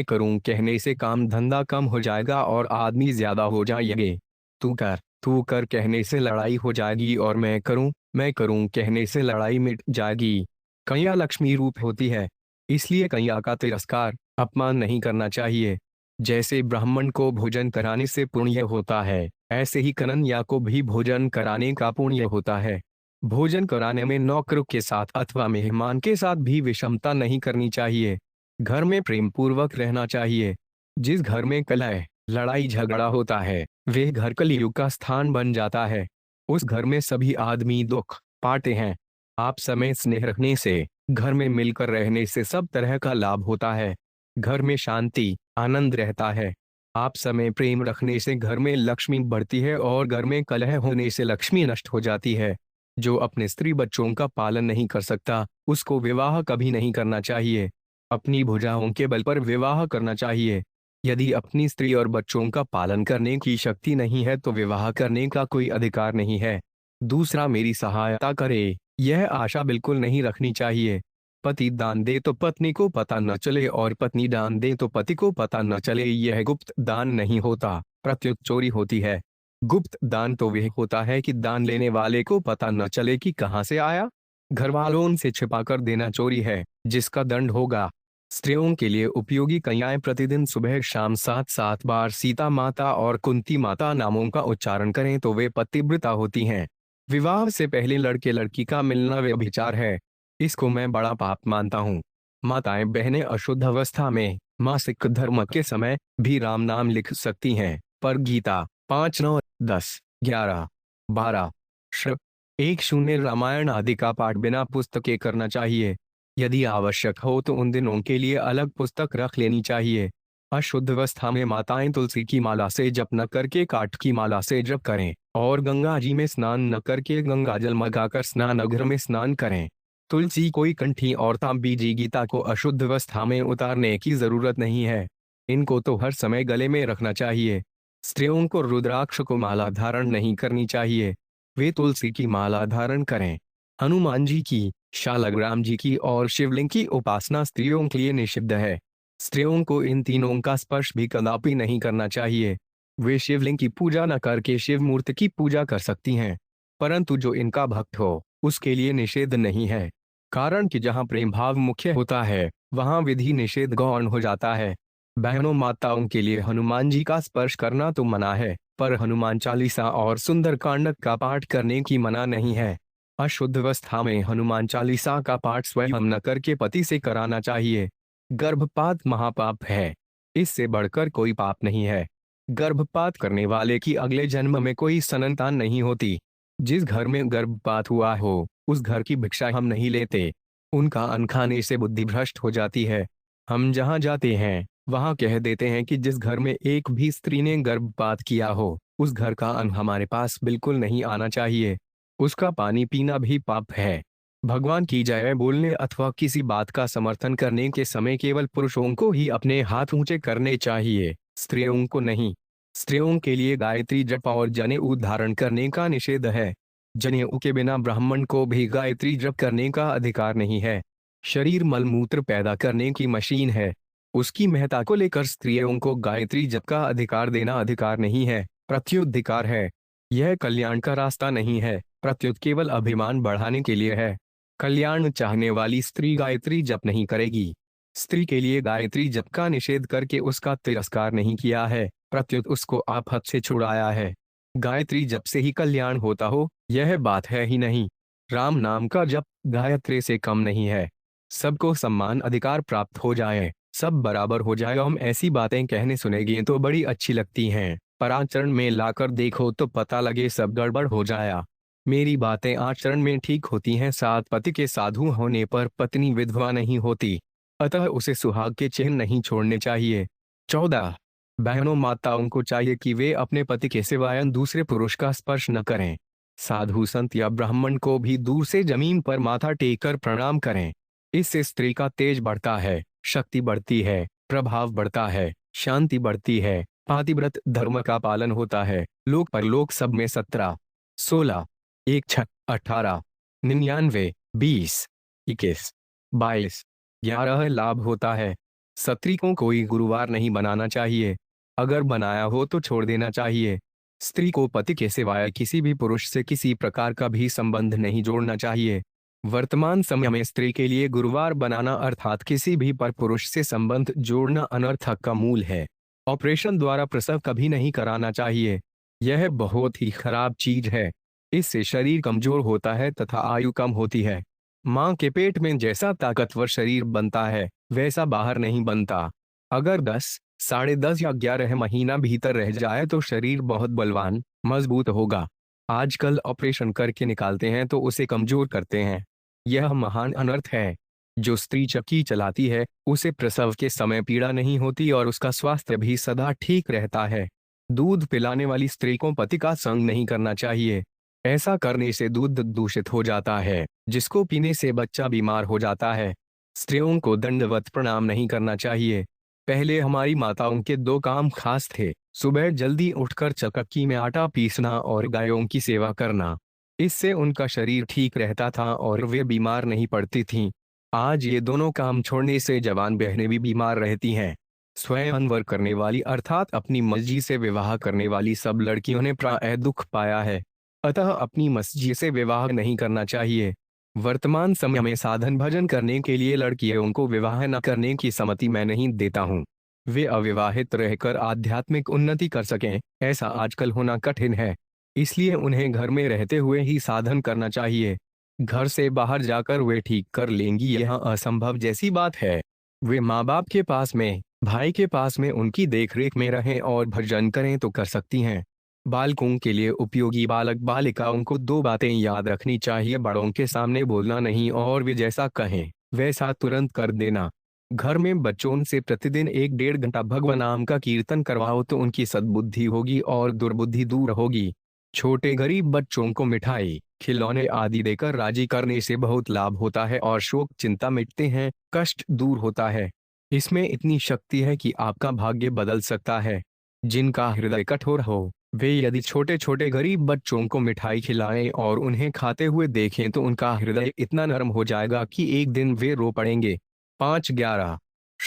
करूं कहने से काम धंधा कम हो जाएगा और आदमी ज्यादा हो जाएंगे। तू कर कहने से लड़ाई हो जाएगी और मैं करूं कहने से लड़ाई मिट जाएगी। कन्या लक्ष्मी रूप होती है, इसलिए कन्या का तिरस्कार, अपमान नहीं करना चाहिए। जैसे ब्राह्मण को भोजन कराने से पुण्य होता है, ऐसे ही कन्या को भी भोजन कराने का पुण्य होता है। भोजन कराने में नौकर के साथ अथवा मेहमान के साथ भी विषमता नहीं करनी चाहिए। घर में प्रेम पूर्वक रहना चाहिए। जिस घर में कलह, लड़ाई झगड़ा होता है, वह घर कलयुग का स्थान बन जाता है। उस घर में सभी आदमी दुख पाते हैं। आप समय स्नेह रखने से, घर में मिलकर रहने से सब तरह का लाभ होता है। घर में शांति आनंद रहता है। आप समय प्रेम रखने से घर में लक्ष्मी बढ़ती है और घर में कलह होने से लक्ष्मी नष्ट हो जाती है। जो अपने स्त्री बच्चों का पालन नहीं कर सकता, उसको विवाह कभी नहीं करना चाहिए। अपनी भुजाओं के बल पर विवाह करना चाहिए। यदि अपनी स्त्री और बच्चों का पालन करने की शक्ति नहीं है तो विवाह करने का कोई अधिकार नहीं है। दूसरा मेरी सहायता करे, यह आशा बिल्कुल नहीं रखनी चाहिए। पति दान दे तो पत्नी को पता न चले और पत्नी दान दे तो पति को पता न चले, यह गुप्त दान नहीं होता, प्रत्युत चोरी होती है। गुप्त दान तो वह होता है कि दान लेने वाले को पता न चले कि कहां से आया। घर वालों से छिपा कर देना चोरी है, जिसका दंड होगा। स्त्रियों के लिए उपयोगी कन्याएं प्रतिदिन सुबह शाम 7 बार सीता माता और कुंती माता नामों का उच्चारण करें तो वे पतिव्रता होती हैं। विवाह से पहले लड़के लड़की का मिलना व्यभिचार है। इसको मैं बड़ा पाप मानता हूँ। माताएं बहनें अशुद्ध अवस्था में मासिक धर्म के समय भी राम नाम लिख सकती हैं, पर गीता 5, 9, 10, 11, 12, श्र 1, 0 रामायण आदि का पाठ बिना पुस्तक के करना चाहिए। यदि आवश्यक हो तो उन दिनों के लिए अलग पुस्तक रख लेनी चाहिए। अशुद्ध अवस्था में माताएं तुलसी की माला से जप न करके काठ की माला से जप करें और गंगा जी में स्नान न करके गंगा जल मंगाकर स्नानघर में स्नान करें। तुलसी कोई कंठी और तांबीजी गीता को अशुद्ध अवस्था में उतारने की जरूरत नहीं है। इनको तो हर समय गले में रखना चाहिए। स्त्रियों को रुद्राक्ष को माला धारण नहीं करनी चाहिए, वे तुलसी की माला धारण करें। हनुमान जी की, शालग्राम जी की और शिवलिंग की उपासना स्त्रियों के लिए निषिद्ध है। स्त्रियों को इन तीनों का स्पर्श भी कदापि नहीं करना चाहिए। वे शिवलिंग की पूजा न करके शिव मूर्ति की पूजा कर सकती हैं, परंतु जो इनका भक्त हो उसके लिए निषेध नहीं है। कारण कि जहाँ प्रेम भाव मुख्य होता है वहाँ विधि निषेध गौण हो जाता है। बहनों माताओं के लिए हनुमान जी का स्पर्श करना तो मना है, पर हनुमान चालीसा और सुंदरकांड का पाठ करने की मना नहीं है। अशुद्ध अवस्था में हनुमान चालीसा का पाठ स्वयं न करके पति से कराना चाहिए। गर्भपात महापाप है, इससे बढ़कर कोई पाप नहीं है। गर्भपात करने वाले की अगले जन्म में कोई संतान नहीं होती। जिस घर में गर्भपात हुआ हो उस घर की भिक्षा हम नहीं लेते। उनका अन्न खाने से बुद्धि भ्रष्ट हो जाती है। हम जहाँ जाते हैं वहाँ कह देते हैं कि जिस घर में एक भी स्त्री ने गर्भपात किया हो उस घर का अन्न हमारे पास बिल्कुल नहीं आना चाहिए। उसका पानी पीना भी पाप है। भगवान की जय बोलने अथवा किसी बात का समर्थन करने के समय केवल पुरुषों को ही अपने हाथ ऊंचे करने चाहिए, स्त्रियों को नहीं। स्त्रियों के लिए गायत्री जप और जनेऊ धारण करने का निषेध है। जनेऊ के बिना ब्राह्मण को भी गायत्री जप करने का अधिकार नहीं है। शरीर मलमूत्र पैदा करने की मशीन है, उसकी महत्ता को लेकर स्त्रियों को गायत्री जप का अधिकार देना अधिकार नहीं है, प्रत्युधिकार है। यह कल्याण का रास्ता नहीं है, प्रत्युत केवल अभिमान बढ़ाने के लिए है। कल्याण चाहने वाली स्त्री गायत्री जप नहीं करेगी। स्त्री के लिए गायत्री जप का निषेध करके उसका तिरस्कार नहीं किया है, प्रत्युत उसको आफत से छुड़ाया है। गायत्री जप से ही कल्याण होता हो यह बात है ही नहीं। राम नाम का जप गायत्री से कम नहीं है। सबको सम्मान अधिकार प्राप्त हो जाए, सब बराबर हो जाए, हम ऐसी बातें कहने सुनेगी तो बड़ी अच्छी लगती हैं, पर आचरण में लाकर देखो तो पता लगे सब गड़बड़ हो जाया। मेरी बातें आचरण में ठीक होती हैं। साथ पति के साधु होने पर पत्नी विधवा नहीं होती, अतः उसे सुहाग के चिन्ह नहीं छोड़ने चाहिए। 14 बहनों माताओं को चाहिए कि वे अपने पति के सिवाय दूसरे पुरुष का स्पर्श न करें। साधु संत या ब्राह्मण को भी दूर से जमीन पर माथा टेक कर प्रणाम करें। इससे स्त्री का तेज बढ़ता है, शक्ति बढ़ती है, प्रभाव बढ़ता है, शांति बढ़ती है, पातिव्रत धर्म का पालन होता है। लोक परलोक सब में 17, 16, 1, 6, 18, 99, 20, 21, 22, 11 लाभ होता है। स्त्री को कोई गुरुवार नहीं बनाना चाहिए, अगर बनाया हो तो छोड़ देना चाहिए। स्त्री को पति के सिवाय किसी भी पुरुष से किसी प्रकार का भी संबंध नहीं जोड़ना चाहिए। वर्तमान समय में स्त्री के लिए गुरुवार बनाना अर्थात किसी भी पर पुरुष से संबंध जोड़ना अनर्थक का मूल है। ऑपरेशन द्वारा प्रसव कभी नहीं कराना चाहिए, यह बहुत ही खराब चीज है। इससे शरीर कमजोर होता है तथा आयु कम होती है। मां के पेट में जैसा ताकतवर शरीर बनता है वैसा बाहर नहीं बनता। अगर 10, 10.5 या 11 महीना भीतर रह जाए तो शरीर बहुत बलवान, मजबूत होगा। आजकल ऑपरेशन करके निकालते हैं तो उसे कमजोर करते हैं। यह महान अनर्थ है। जो स्त्री चक्की चलाती है, उसे प्रसव के समय पीड़ा नहीं होती और उसका स्वास्थ्य भी सदा ठीक रहता है। दूध पिलाने वाली स्त्री को पति का संग नहीं करना चाहिए। ऐसा करने से दूध दूषित हो जाता है, जिसको पीने से बच्चा बीमार हो जाता है। स्त्रियों को दंडवत प्रणाम नहीं करना चाहिए। पहले हमारी माताओं के दो काम खास थे, सुबह जल्दी उठकर चक्की में आटा पीसना और गायों की सेवा करना। इससे उनका शरीर ठीक रहता था और वे बीमार नहीं पड़ती थीं। आज ये दोनों काम छोड़ने से जवान बहनें भी बीमार रहती हैं। स्वयंवर करने वाली अर्थात अपनी मर्जी से विवाह करने वाली सब लड़कियों ने प्रायः दुख पाया है। अतः अपनी मर्जी से विवाह नहीं करना चाहिए। वर्तमान समय में साधन भजन करने के लिए लड़कियों को विवाह न करने की सम्मति मैं नहीं देता हूँ। वे अविवाहित रहकर आध्यात्मिक उन्नति कर सकें, ऐसा आजकल होना कठिन है। इसलिए उन्हें घर में रहते हुए ही साधन करना चाहिए। घर से बाहर जाकर वे ठीक कर लेंगी, यह असंभव जैसी बात है। वे माँ बाप के पास में, भाई के पास में उनकी देखरेख में रहें और भजन करें तो कर सकती हैं। बालकों के लिए उपयोगी बालक बालिकाओं को दो बातें याद रखनी चाहिए। बड़ों के सामने बोलना नहीं और वे जैसा कहें वैसा तुरंत कर देना। घर में बच्चों से प्रतिदिन 1-1.5 घंटा भगवान नाम का कीर्तन करवाओ तो उनकी सद्बुद्धि होगी और दुर्बुद्धि दूर होगी। छोटे गरीब बच्चों को मिठाई, खिलौने आदि देकर राजी करने से बहुत लाभ होता है और शोक चिंता मिटते हैं, कष्ट दूर होता है। इसमें इतनी शक्ति है कि आपका भाग्य बदल सकता है। जिनका हृदय कठोर हो, वे यदि छोटे छोटे गरीब बच्चों को मिठाई खिलाएं और उन्हें खाते हुए देखें तो उनका हृदय इतना नरम हो जाएगा कि एक दिन वे रो पड़ेंगे। 5-11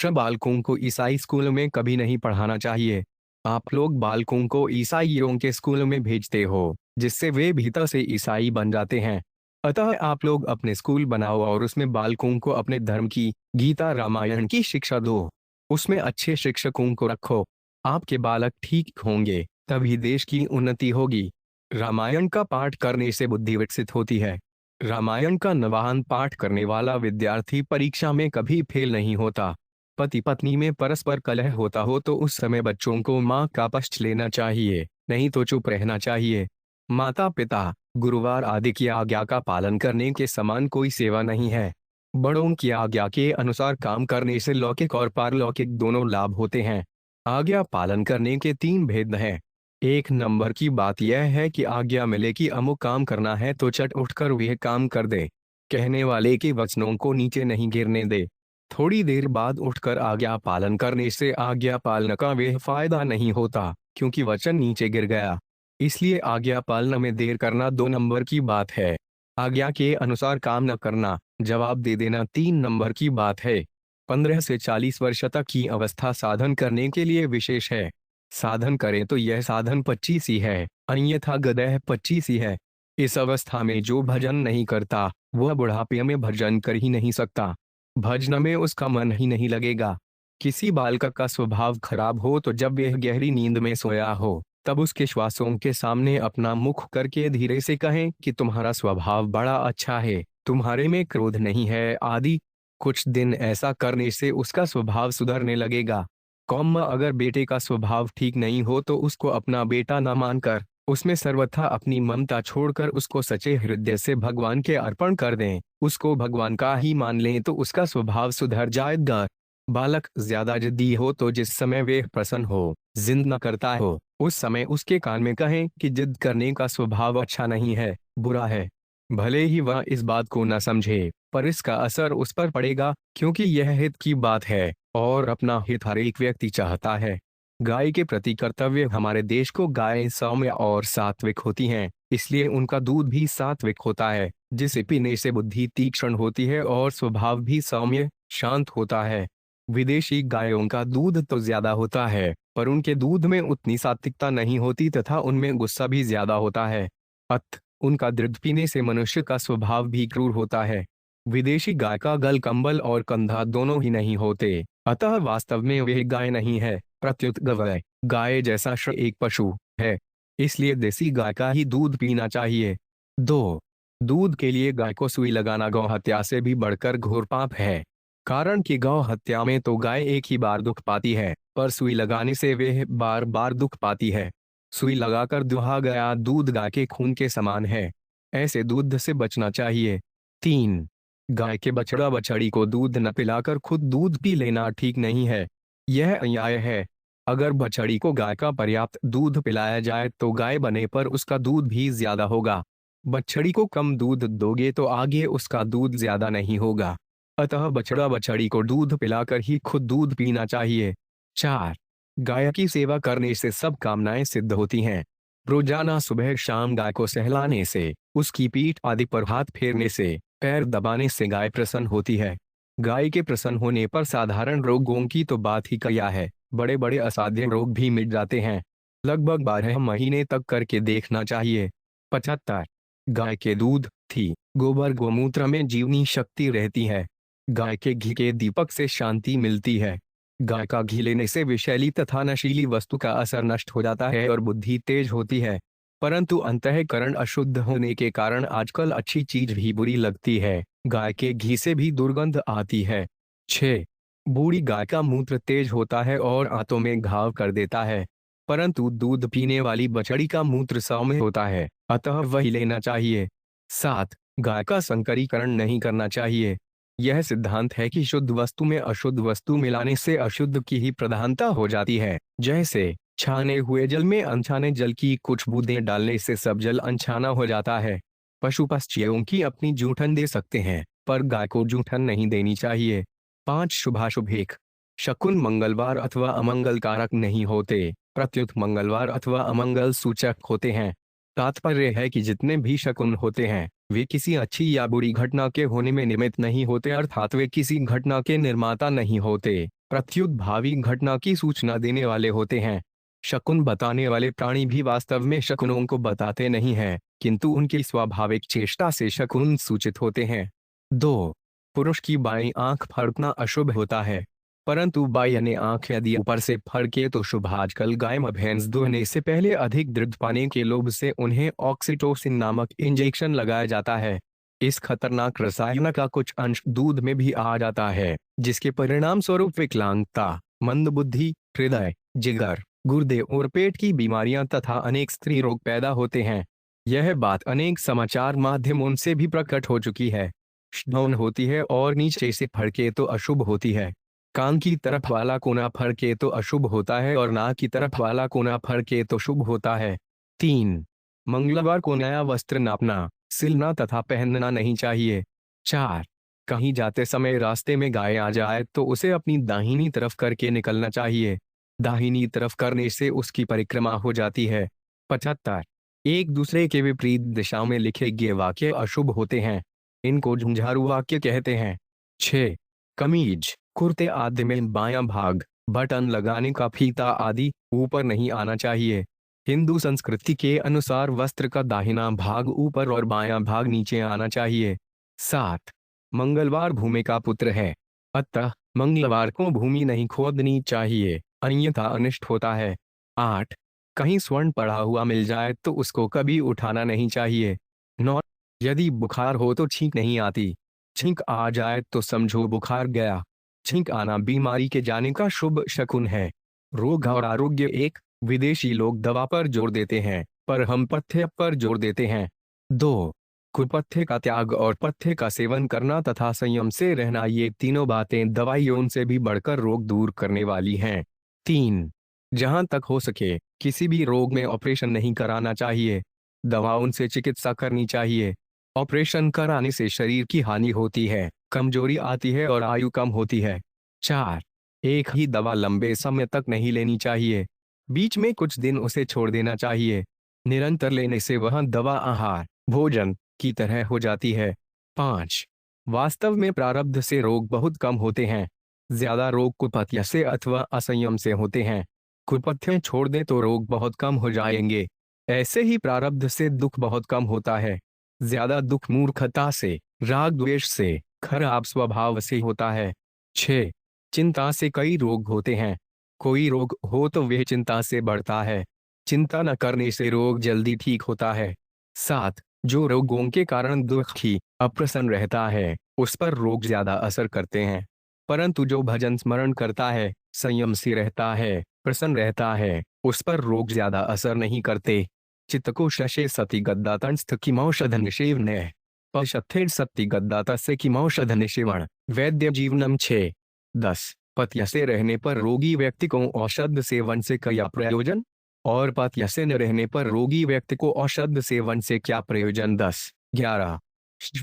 बालकों को ईसाई स्कूल में कभी नहीं पढ़ाना चाहिए। आप लोग बालकों को ईसाइयों के स्कूल में भेजते हो, जिससे वे भीतर से ईसाई बन जाते हैं। अतः आप लोग अपने स्कूल बनाओ और उसमें बालकों को अपने धर्म की, गीता रामायण की शिक्षा दो। उसमें अच्छे शिक्षकों को रखो। आपके बालक ठीक होंगे, तभी देश की उन्नति होगी। रामायण का पाठ करने से बुद्धि विकसित होती है। रामायण का नवाहन पाठ करने वाला विद्यार्थी परीक्षा में कभी फेल नहीं होता। पति पत्नी में परस्पर कलह होता हो तो उस समय बच्चों को माँ का पक्ष लेना चाहिए, नहीं तो चुप रहना चाहिए। माता पिता, गुरुवार आदि की आज्ञा का पालन करने के समान कोई सेवा नहीं है। बड़ों की आज्ञा के अनुसार काम करने से लौकिक और पारलौकिक दोनों लाभ होते हैं। आज्ञा पालन करने के 3 भेद हैं। 1 नंबर की बात यह है कि आज्ञा मिले कि अमुक काम करना है तो चट उठकर वह काम कर दे। कहने वाले के वचनों को नीचे नहीं गिरने दे। थोड़ी देर बाद उठकर आज्ञा पालन करने से आज्ञा पालन का वह फायदा नहीं होता, क्योंकि वचन नीचे गिर गया। इसलिए आज्ञा पालन में देर करना 2 नंबर की बात है। आज्ञा के अनुसार काम न करना, जवाब दे देना 3 नंबर की बात है। 15 से 40 वर्ष तक की अवस्था साधन करने के लिए विशेष है। साधन करें तो यह साधन 25 ही है, अन्यथा गदह 25 ही है। इस अवस्था में जो भजन नहीं करता, वह बुढ़ापे में भजन कर ही नहीं सकता। भजन में उसका मन ही नहीं लगेगा। किसी बालक का स्वभाव खराब हो तो जब वह गहरी नींद में सोया हो, तब उसके श्वासों के सामने अपना मुख करके धीरे से कहें कि तुम्हारा स्वभाव बड़ा अच्छा है, तुम्हारे में क्रोध नहीं है आदि। कुछ दिन ऐसा करने से उसका स्वभाव सुधरने लगेगा। अगर बेटे का स्वभाव ठीक नहीं हो तो उसको अपना बेटा न मानकर, उसमें सर्वथा अपनी ममता छोड़कर उसको सच्चे हृदय से भगवान के अर्पण कर दें। उसको भगवान का ही मान लें तो उसका स्वभाव सुधर जाएगा। बालक ज्यादा जिद्दी हो तो जिस समय वे प्रसन्न हो, जिद न करता हो, उस समय उसके कान में कहें कि जिद करने का स्वभाव अच्छा नहीं है, बुरा है। भले ही वह इस बात को न समझे, पर इसका असर उस पर पड़ेगा, क्योंकि यह हित की बात है और अपना हित हर एक व्यक्ति चाहता है। गाय के प्रति कर्तव्य। हमारे देश को गायें सौम्य और सात्विक होती हैं, इसलिए उनका दूध भी सात्विक होता है, जिसे पीने से बुद्धि तीक्ष्ण होती है और स्वभाव भी सौम्य शांत होता है। विदेशी गायों का दूध तो ज्यादा होता है, पर उनके दूध में उतनी सात्विकता नहीं होती तथा उनमें गुस्सा भी ज्यादा होता है। उनका दूध पीने से मनुष्य का स्वभाव भी क्रूर होता है। विदेशी गाय का गल, कंबल और कंधा दोनों ही नहीं होते, अतः वास्तव में वह गाय नहीं है, प्रत्युत गवय, गाय जैसा एक पशु है। इसलिए देसी गाय का ही दूध पीना चाहिए। 2 दूध के लिए गाय को सुई लगाना गौ हत्या से भी बढ़कर घोर पाप है। कारण कि गौ हत्या में तो गाय एक ही बार दुख पाती है, पर सुई लगाने से वह बार बार दुख पाती है। सुई लगाकर दुहा गया दूध गाय के खून के समान है, ऐसे दूध से बचना चाहिए। 3. गाय के बछड़ा बछड़ी को दूध न पिलाकर खुद दूध पी लेना ठीक नहीं है, यह अन्याय है। अगर बछड़ी को गाय का पर्याप्त दूध पिलाया जाए तो गाय बने पर उसका दूध भी ज्यादा होगा। बछड़ी को कम दूध दोगे तो आगे उसका दूध ज्यादा नहीं होगा, अतः बछड़ा बछड़ी को दूध पिलाकर ही खुद दूध पीना चाहिए। 4. गाय की सेवा करने से सब कामनाएं सिद्ध होती हैं। रोजाना सुबह शाम गाय को सहलाने से, उसकी पीठ आदि पर हाथ फेरने से, पैर दबाने से गाय प्रसन्न होती है। गाय के प्रसन्न होने पर साधारण रोगों की तो बात ही क्या है, बड़े बड़े असाध्य रोग भी मिट जाते हैं। लगभग 12 महीने तक करके देखना चाहिए। 75. गाय के दूध, थी, गोबर गोमूत्र में जीवनी शक्ति रहती है। गाय के घी के दीपक से शांति मिलती है। गाय का घी लेने से विषैली तथा नशीली वस्तु का असर नष्ट हो जाता है और बुद्धि तेज होती है। परंतु अंतःकरण अशुद्ध होने के कारण आजकल अच्छी चीज भी बुरी लगती है। गाय के घी से भी दुर्गंध आती है। 6. बूढ़ी गाय का मूत्र तेज होता है और आंतों में घाव कर देता है, परंतु दूध पीने वाली बछड़ी का मूत्र सौम्य होता है, अतः वही लेना चाहिए। 7. गाय का संकरीकरण नहीं करना चाहिए। यह सिद्धांत है कि शुद्ध वस्तु में अशुद्ध वस्तु मिलाने से अशुद्ध की ही प्रधानता हो जाती है। जैसे छाने हुए जल में अनछाने जल की कुछ बूंदें डालने से सब जल अनछाना हो जाता है। पशु पक्षियों की अपनी जूठन दे सकते हैं, पर गाय को जूठन नहीं देनी चाहिए। 5. शुभाशुभ। 1. शकुन मंगलवार अथवा अमंगल कारक नहीं होते, प्रत्युत मंगलवार अथवा अमंगल सूचक होते हैं। तात्पर्य है कि जितने भी शकुन होते हैं वे किसी अच्छी या बुरी घटना के होने में निमित्त नहीं होते, अर्थात वे किसी घटना के निर्माता नहीं होते, प्रत्युत भावी घटना की सूचना देने वाले होते हैं। शकुन बताने वाले प्राणी भी वास्तव में शकुनों को बताते नहीं हैं, किंतु उनकी स्वाभाविक चेष्टा से शकुन सूचित होते हैं। 2. पुरुष की बाईं आंख फड़कना अशुभ होता है, परंतु बाईं आंख यदि ऊपर से फड़के तो शुभ। आजकल गाय भैंस दुहने से पहले अधिक दूध पाने के लोभ से उन्हें ऑक्सीटोसिन नामक इंजेक्शन लगाया जाता है। इस खतरनाक रसायन का कुछ अंश दूध में भी आ जाता है, जिसके परिणाम स्वरूप विकलांगता, मंदबुद्धि, हृदय, जिगर, गुर्दे और पेट की बीमारियां तथा अनेक स्त्री रोग पैदा होते हैं। यह बात अनेक समाचार माध्यमों से भी प्रकट हो चुकी है। डाउन होती है और नीचे से फड़के तो अशुभ होती है। कान की तरफ वाला कोना फड़के तो अशुभ होता है और नाक की तरफ वाला कोना फड़के तो शुभ होता है। 3. मंगलवार को नया वस्त्र नापना, सिलना तथा पहनना नहीं चाहिए। 4. कहीं जाते समय रास्ते में गाय आ जाए तो उसे अपनी दाहिनी तरफ करके निकलना चाहिए। दाहिनी तरफ करने से उसकी परिक्रमा हो जाती है। 75. एक दूसरे के विपरीत दिशा में लिखे गए वाक्य अशुभ होते हैं, इनको झुंझारू वाक्य कहते हैं। 6. कमीज, कुर्ते आदि में बायां भाग, बटन लगाने का फीता आदि ऊपर नहीं आना चाहिए। हिंदू संस्कृति के अनुसार वस्त्र का दाहिना भाग ऊपर और बायां भाग नीचे आना चाहिए। 7. मंगलवार भूमि का पुत्र है, अतः मंगलवार को भूमि नहीं खोदनी चाहिए, अन्यथा अनिष्ट होता है। 8. कहीं स्वर्ण पड़ा हुआ मिल जाए तो उसको कभी उठाना नहीं चाहिए। 9. यदि बुखार हो तो छींक नहीं आती, छींक आ जाए तो समझो बुखार गया। छींक आना बीमारी के जाने का शुभ शकुन है। रोग और आरोग्य। 1. विदेशी लोग दवा पर जोर देते हैं, पर हम पथ्य पर जोर देते हैं। 2. कुपथ्य का त्याग और पथ्य का सेवन करना तथा संयम से रहना, ये तीनों बातें दवाइयों से भी बढ़कर रोग दूर करने वाली हैं। 3. जहां तक हो सके किसी भी रोग में ऑपरेशन नहीं कराना चाहिए, दवाओं से चिकित्सा करनी चाहिए। ऑपरेशन कराने से शरीर की हानि होती है, कमजोरी आती है और आयु कम होती है। 4. एक ही दवा लंबे समय तक नहीं लेनी चाहिए, बीच में कुछ दिन उसे छोड़ देना चाहिए। निरंतर लेने से वह दवा आहार, भोजन की तरह हो जाती है। 5. वास्तव में प्रारब्ध से रोग बहुत कम होते हैं, ज्यादा रोग कुपथ्य से अथवा असंयम से होते हैं। कुपथ्य छोड़ दें तो रोग बहुत कम हो जाएंगे। ऐसे ही प्रारब्ध से दुख बहुत कम होता है। ज्यादा दुख मूर्खता से, राग द्वेष से, खराब स्वभाव से होता है। 6. चिंता से कई रोग होते हैं, कोई रोग हो तो वह चिंता से बढ़ता है, चिंता न करने से रोग जल्दी ठीक होता है। 7. जो रोगों के कारण दुखी, अप्रसन्न रहता है, उस पर रोग ज्यादा असर करते हैं। परंतु जो भजन स्मरण करता है, संयम से रहता है, प्रसन्न रहता है, उस पर रोग ज्यादा असर नहीं करते। चित्त को शशे सति गद्दातंस्थ किमौषध निषेवने पशत्थेर सत्ति गद्दातस्य किमौषध निषेवण वैद्य जीवनम 6:10। पथ्य से रहने पर रोगी व्यक्ति को औषध सेवन से क्या प्रयोजन, और पथ्य से न रहने पर रोगी व्यक्ति को औषध सेवन से क्या प्रयोजन। 10:11।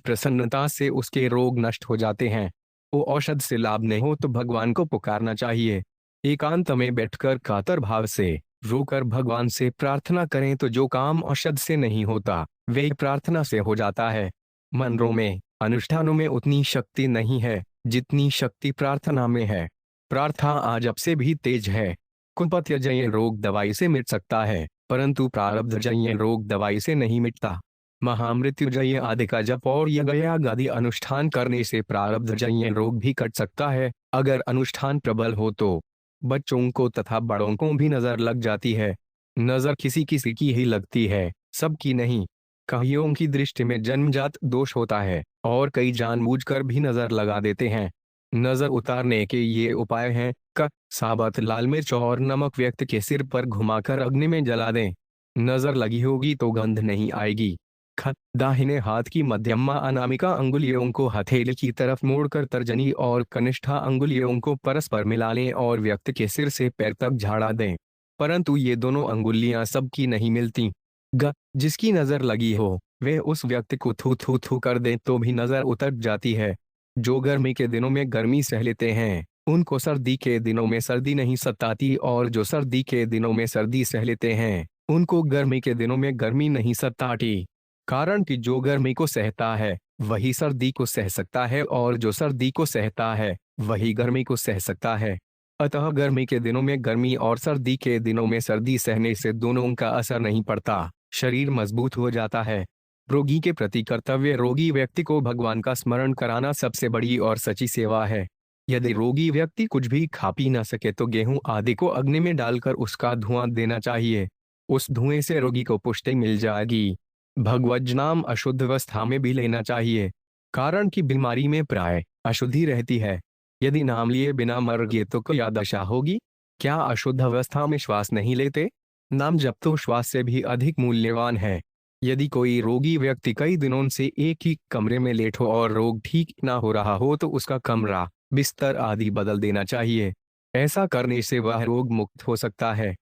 प्रसन्नता से उसके रोग नष्ट हो जाते हैं। वो औषध से लाभ नहीं हो तो भगवान को पुकारना चाहिए। एकांत में बैठकर कातर भाव से रोकर भगवान से प्रार्थना करें तो जो काम औषध से नहीं होता वे प्रार्थना से हो जाता है। मंत्रों में, अनुष्ठानों में उतनी शक्ति नहीं है जितनी शक्ति प्रार्थना में है। प्रार्थना आज अब से भी तेज है। कुपथ्य जय रोग दवाई से मिट सकता है, परंतु प्रारब्ध जय रोग दवाई से नहीं मिटता। महामृत्युजय आदि का जप और यज्ञ आदि अनुष्ठान करने से प्रारब्ध जन्य रोग भी कट सकता है, अगर अनुष्ठान प्रबल हो तो। बच्चों को तथा बड़ों को भी नजर लग जाती है। नजर किसी किसी की ही लगती है, सबकी नहीं। कईयों की दृष्टि में जन्मजात दोष होता है और कई जानबूझकर भी नजर लगा देते हैं। नजर उतारने के ये उपाय हैं: क साबत लाल मिर्च और नमक व्यक्ति के सिर पर घुमाकर अग्नि में जला दें। नजर लगी होगी तो गंध नहीं आएगी। ख दाहिने हाथ की मध्यमा अनामिका अंगुलियों को हथेली की तरफ मोड़कर तर्जनी और कनिष्ठा अंगुलियों को परस्पर मिला लें और व्यक्ति के सिर से पैर तक झाड़ा दें, परंतु ये दोनों अंगुलियां सबकी नहीं मिलती। ग जिसकी नजर लगी हो वे उस व्यक्ति को थू थू थू कर दें तो भी नजर उतर जाती है। जो गर्मी के दिनों में गर्मी सह लेते हैं उनको सर्दी के दिनों में सर्दी नहीं सताती, और जो सर्दी के दिनों में सर्दी सह लेते हैं उनको गर्मी के दिनों में गर्मी नहीं सताती। कारण कि जो गर्मी को सहता है वही सर्दी को सह सकता है, और जो सर्दी को सहता है वही गर्मी को सह सकता है। अतः गर्मी के दिनों में गर्मी और सर्दी के दिनों में सर्दी सहने से दोनों का असर नहीं पड़ता, शरीर मजबूत हो जाता है। रोगी के प्रति कर्तव्य: रोगी व्यक्ति को भगवान का स्मरण कराना सबसे बड़ी और सच्ची सेवा है। यदि रोगी व्यक्ति कुछ भी खा पी न सके तो गेहूं आदि को अग्नि में डालकर उसका धुआं देना चाहिए। उस धुएं से रोगी को पुष्टि मिल जाएगी। भगवत नाम अशुद्ध अवस्था में भी लेना चाहिए, कारण कि बीमारी में प्राय अशुद्धि रहती है। यदि नाम लिए बिना मर गए तो क्या दशा होगी? क्या अशुद्ध अवस्था में श्वास नहीं लेते? नाम जप तो श्वास से भी अधिक मूल्यवान है। यदि कोई रोगी व्यक्ति कई दिनों से एक ही कमरे में लेट हो और रोग ठीक ना हो रहा हो तो उसका कमरा, बिस्तर आदि बदल देना चाहिए। ऐसा करने से वह रोग मुक्त हो सकता है।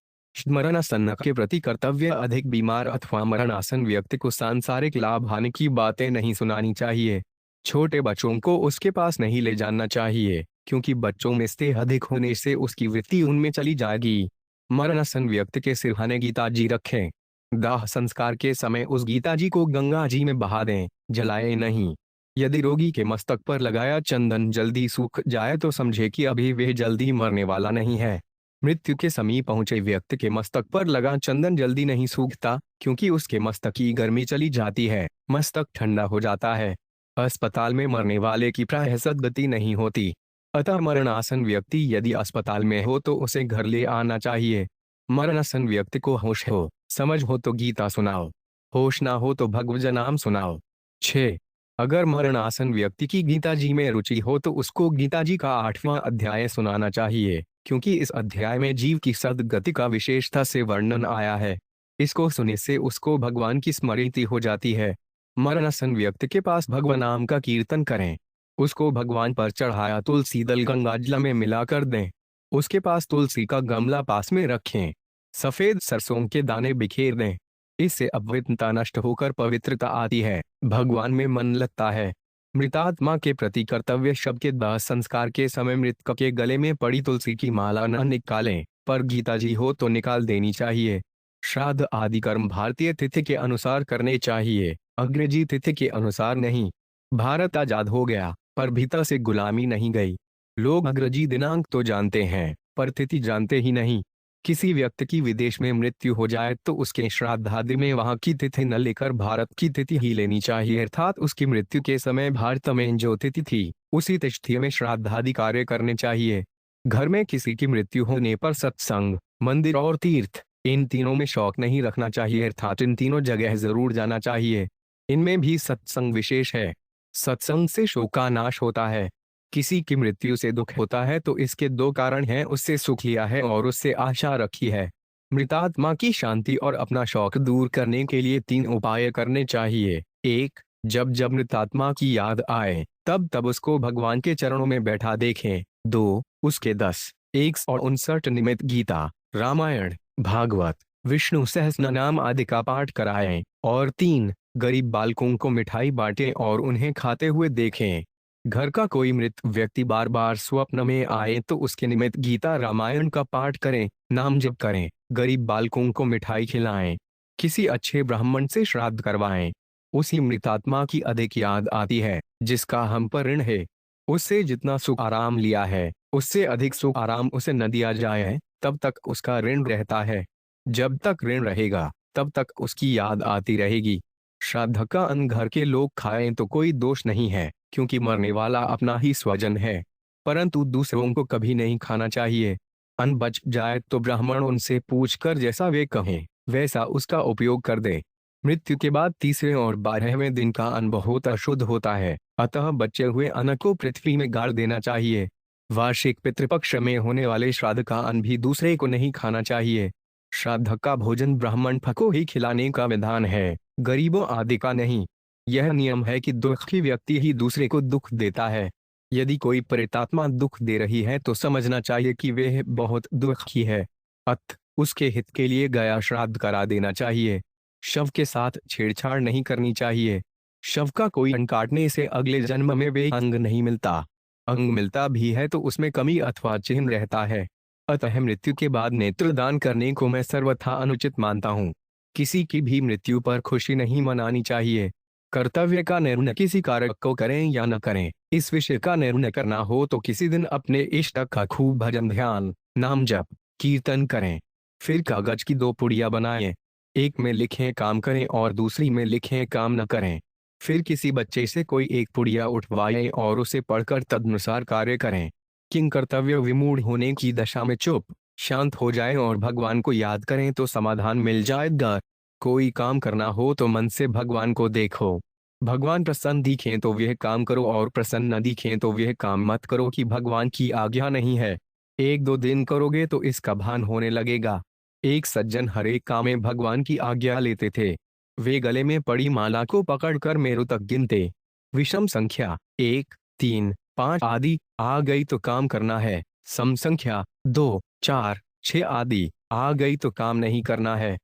मरणासन के प्रति कर्तव्य: अधिक बीमार अथवा मरणासन व्यक्ति को सांसारिक लाभ हानि की बातें नहीं सुनानी चाहिए। छोटे बच्चों को उसके पास नहीं ले जाना चाहिए, क्योंकि बच्चों में स्नेह अधिक होने से उसकी वृत्ति उनमें चली जाएगी। मरणासन व्यक्ति के सिरहाने गीता जी रखें। दाह संस्कार के समय उस गीता जी को गंगा जी में बहा दें, जलाए नहीं। यदि रोगी के मस्तक पर लगाया चंदन जल्दी सूख जाए तो समझे कि अभी वह जल्दी मरने वाला नहीं है। मृत्यु के समीप पहुंचे व्यक्ति के मस्तक पर लगा चंदन जल्दी नहीं सूखता, क्योंकि उसके मस्तक की गर्मी चली जाती है, मस्तक ठंडा हो जाता है। अस्पताल में मरने वाले की प्रायः सद्गति नहीं होती। अतः मरणासन व्यक्ति यदि अस्पताल में हो तो उसे घर ले आना चाहिए। मरणासन व्यक्ति को होश हो, समझ हो तो गीता सुनाओ, होश ना हो तो भगवत नाम सुनाओ। 6. अगर मरणासन व्यक्ति की गीता जी में रुचि हो तो उसको गीता जी का 8वां अध्याय सुनाना चाहिए, क्योंकि इस अध्याय में जीव की सद्गति का विशेषता से वर्णन आया है। इसको सुनने से उसको भगवान की स्मृति हो जाती है। मरणासन व्यक्ति के पास भगवान नाम का कीर्तन करें। उसको भगवान पर चढ़ाया तुलसी दल गंगाजल में मिलाकर दें। उसके पास तुलसी का गमला पास में रखें। सफेद सरसों के दाने बिखेर दें। इससे अपवित्रता नष्ट होकर पवित्रता आती है, भगवान में मन लगता है। मृतात्मा के प्रति कर्तव्य: शव के दाह संस्कार के समय मृतक के गले में पड़ी तुलसी की माला न निकालें, पर गीता जी हो तो निकाल देनी चाहिए। श्राद्ध आदि कर्म भारतीय तिथि के अनुसार करने चाहिए, अंग्रेजी तिथि के अनुसार नहीं। भारत आजाद हो गया पर भीतर से गुलामी नहीं गई। लोग अंग्रेजी दिनांक तो जानते हैं पर तिथि जानते ही नहीं। किसी व्यक्ति की विदेश में मृत्यु हो जाए तो उसके श्राद्ध आदि में वहां की तिथि न लेकर भारत की तिथि ही लेनी चाहिए, अर्थात उसकी मृत्यु के समय भारत में जो तिथि थी उसी तिथि में श्राद्ध आदि कार्य करने चाहिए। घर में किसी की मृत्यु होने पर सत्संग, मंदिर और तीर्थ, इन तीनों में शौक नहीं रखना चाहिए, अर्थात इन तीनों जगह जरूर जाना चाहिए। इनमें भी सत्संग विशेष है। सत्संग से शोक का नाश होता है। किसी की मृत्यु से दुख होता है तो इसके दो कारण हैं, उससे सुख लिया है और उससे आशा रखी है। मृतात्मा की शांति और अपना शौक दूर करने के लिए 3 उपाय करने चाहिए। 1, जब जब मृतात्मा की याद आए तब तब उसको भगवान के चरणों में बैठा देखें। 2, उसके 10, 159 निमित्त गीता, रामायण, भागवत, विष्णु सहस्रनाम आदि का पाठ कराएं। और 3, गरीब बालकों को मिठाई बांटें और उन्हें खाते हुए देखें। घर का कोई मृत व्यक्ति बार बार स्वप्न में आए तो उसके निमित्त गीता रामायण का पाठ करें, नाम जप करें, गरीब बालकों को मिठाई खिलाएं, किसी अच्छे ब्राह्मण से श्राद्ध करवाएं। उसी मृतात्मा की अधिक याद आती है जिसका हम पर ऋण है। उससे जितना सुख आराम लिया है उससे अधिक सुख आराम उसे न दिया जाए तब तक उसका ऋण रहता है। जब तक ऋण रहेगा तब तक उसकी याद आती रहेगी। श्राद्ध का अन्न घर के लोग खाएं तो कोई दोष नहीं है, क्योंकि मरने वाला अपना ही स्वजन है, परंतु दूसरों को कभी नहीं खाना चाहिए। अन्न बच जाए तो ब्राह्मण उनसे पूछकर जैसा वे कहें वैसा उसका उपयोग कर दे। मृत्यु के बाद तीसरे और 12वें दिन का अन्न बहुत अशुद्ध होता है, अतः बचे हुए अन्न को पृथ्वी में गाड़ देना चाहिए। वार्षिक पितृपक्ष में होने वाले श्राद्ध का अन्न भी दूसरे को नहीं खाना चाहिए। श्राद्ध का भोजन ब्राह्मण को ही खिलाने का विधान है, गरीबों आदि का नहीं। यह नियम है कि दुखी व्यक्ति ही दूसरे को दुख देता है। यदि कोई प्रेतात्मा दुख दे रही है तो समझना चाहिए कि वह बहुत दुखी है, अतः उसके हित के लिए गया श्राद्ध करा देना चाहिए। शव के साथ छेड़छाड़ नहीं करनी चाहिए। शव का कोई अंग काटने से अगले जन्म में वे अंग नहीं मिलता। अंग मिलता भी है तो उसमें कमी अथवा चिन्ह रहता है। अतः मृत्यु के बाद नेत्रदान करने को मैं सर्वथा अनुचित मानता हूँ। किसी की भी मृत्यु पर खुशी नहीं मनानी चाहिए। कर्तव्य का निर्णय किसी कार्य को करें या न करें, इस विषय का निर्णय करना हो तो किसी दिन अपने इष्ट का खूब भजन ध्यान नाम जप कीर्तन करें। फिर कागज की 2 पुड़िया बनाएं, एक में लिखें काम करें और दूसरी में लिखें काम न करें। फिर किसी बच्चे से कोई एक पुड़िया उठवाएं और उसे पढ़कर तदनुसार कार्य करें। किंग कर्तव्य विमूढ़ होने की दशा में चुप शांत हो जाएं और भगवान को याद करें तो समाधान मिल जाएगा। कोई काम करना हो तो मन से भगवान को देखो। भगवान प्रसन्न दिखें तो वह काम करो और प्रसन्न न दिखें तो वह काम मत करो कि भगवान की आज्ञा नहीं है। 1-2 दिन करोगे तो इसका भान होने लगेगा। एक सज्जन हर एक काम में भगवान की आज्ञा लेते थे। वे गले में पड़ी माला को पकड़कर मेरु तक गिनते। विषम संख्या 1, 3, 5 आदि आ गई तो काम करना है। सम संख्या 2, 4, 6 आदि आ गई तो काम नहीं करना है।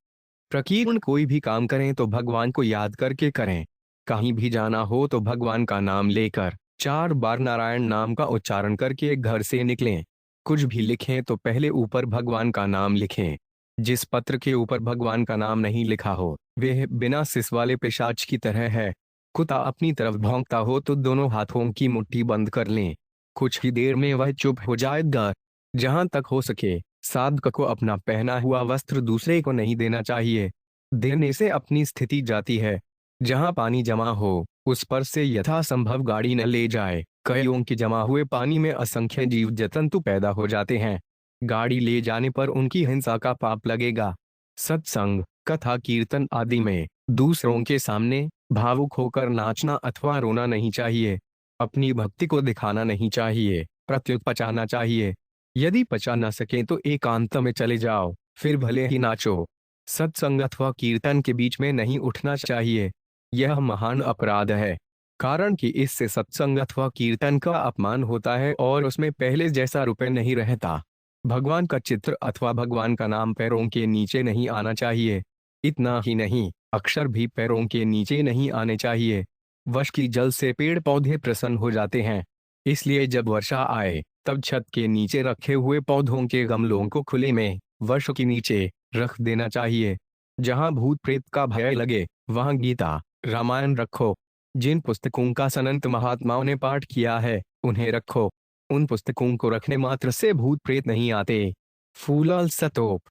प्रकीर्ण कोई भी काम करें तो भगवान को याद करके करें। कहीं भी जाना हो तो भगवान का नाम लेकर 4 बार नारायण नाम का उच्चारण करके घर से निकलें। कुछ भी लिखें तो पहले ऊपर भगवान का नाम लिखें। जिस पत्र के ऊपर भगवान का नाम नहीं लिखा हो वह बिना सिस वाले पिशाच की तरह है। कुत्ता अपनी तरफ भौंकता हो तो दोनों हाथों की मुट्ठी बंद कर लें। कुछ ही देर में वह चुप हो जाएगा। जहां तक हो सके साधक को अपना पहना हुआ वस्त्र दूसरे को नहीं देना चाहिए। देने से अपनी स्थिति जाती है। जहां पानी जमा हो उस पर से यथासंभव गाड़ी न ले जाए। कईयों के जमा हुए पानी में असंख्य जीव जंतु पैदा हो जाते हैं। गाड़ी ले जाने पर उनकी हिंसा का पाप लगेगा। सत्संग कथा कीर्तन आदि में दूसरों के सामने भावुक होकर नाचना अथवा रोना नहीं चाहिए। अपनी भक्ति को दिखाना नहीं चाहिए, प्रत्युत पचाना चाहिए। यदि पचा न सके तो एकांत में चले जाओ, फिर भले ही नाचो। सत्संग अथवा कीर्तन के बीच में नहीं उठना चाहिए। यह महान अपराध है, कारण कि इससे सत्संग अथवा कीर्तन का अपमान होता है और उसमें पहले जैसा रुपए नहीं रहता। भगवान का चित्र अथवा भगवान का नाम पैरों के नीचे नहीं आना चाहिए। इतना ही नहीं, अक्षर भी पैरों के नीचे नहीं आने चाहिए। वर्ष की जल से पेड़ पौधे प्रसन्न हो जाते हैं, इसलिए जब वर्षा आए तब छत के नीचे रखे हुए पौधों के गमलों को खुले में वर्ष के नीचे रख देना चाहिए। जहां भूत प्रेत का भय लगे वहां गीता रामायण रखो। जिन पुस्तकों का संत महात्माओं ने पाठ किया है उन्हें रखो। उन पुस्तकों को रखने मात्र से भूत प्रेत नहीं आते। फूलाल सतोप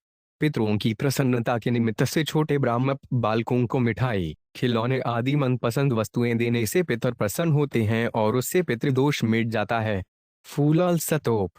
पितरों की प्रसन्नता के निमित्त से छोटे ब्राह्मण बालकों को मिठाई खिलौने आदि मनपसंद वस्तुएं देने से पितर प्रसन्न होते हैं और उससे पितृदोष मिट जाता है। फूलाल सतोप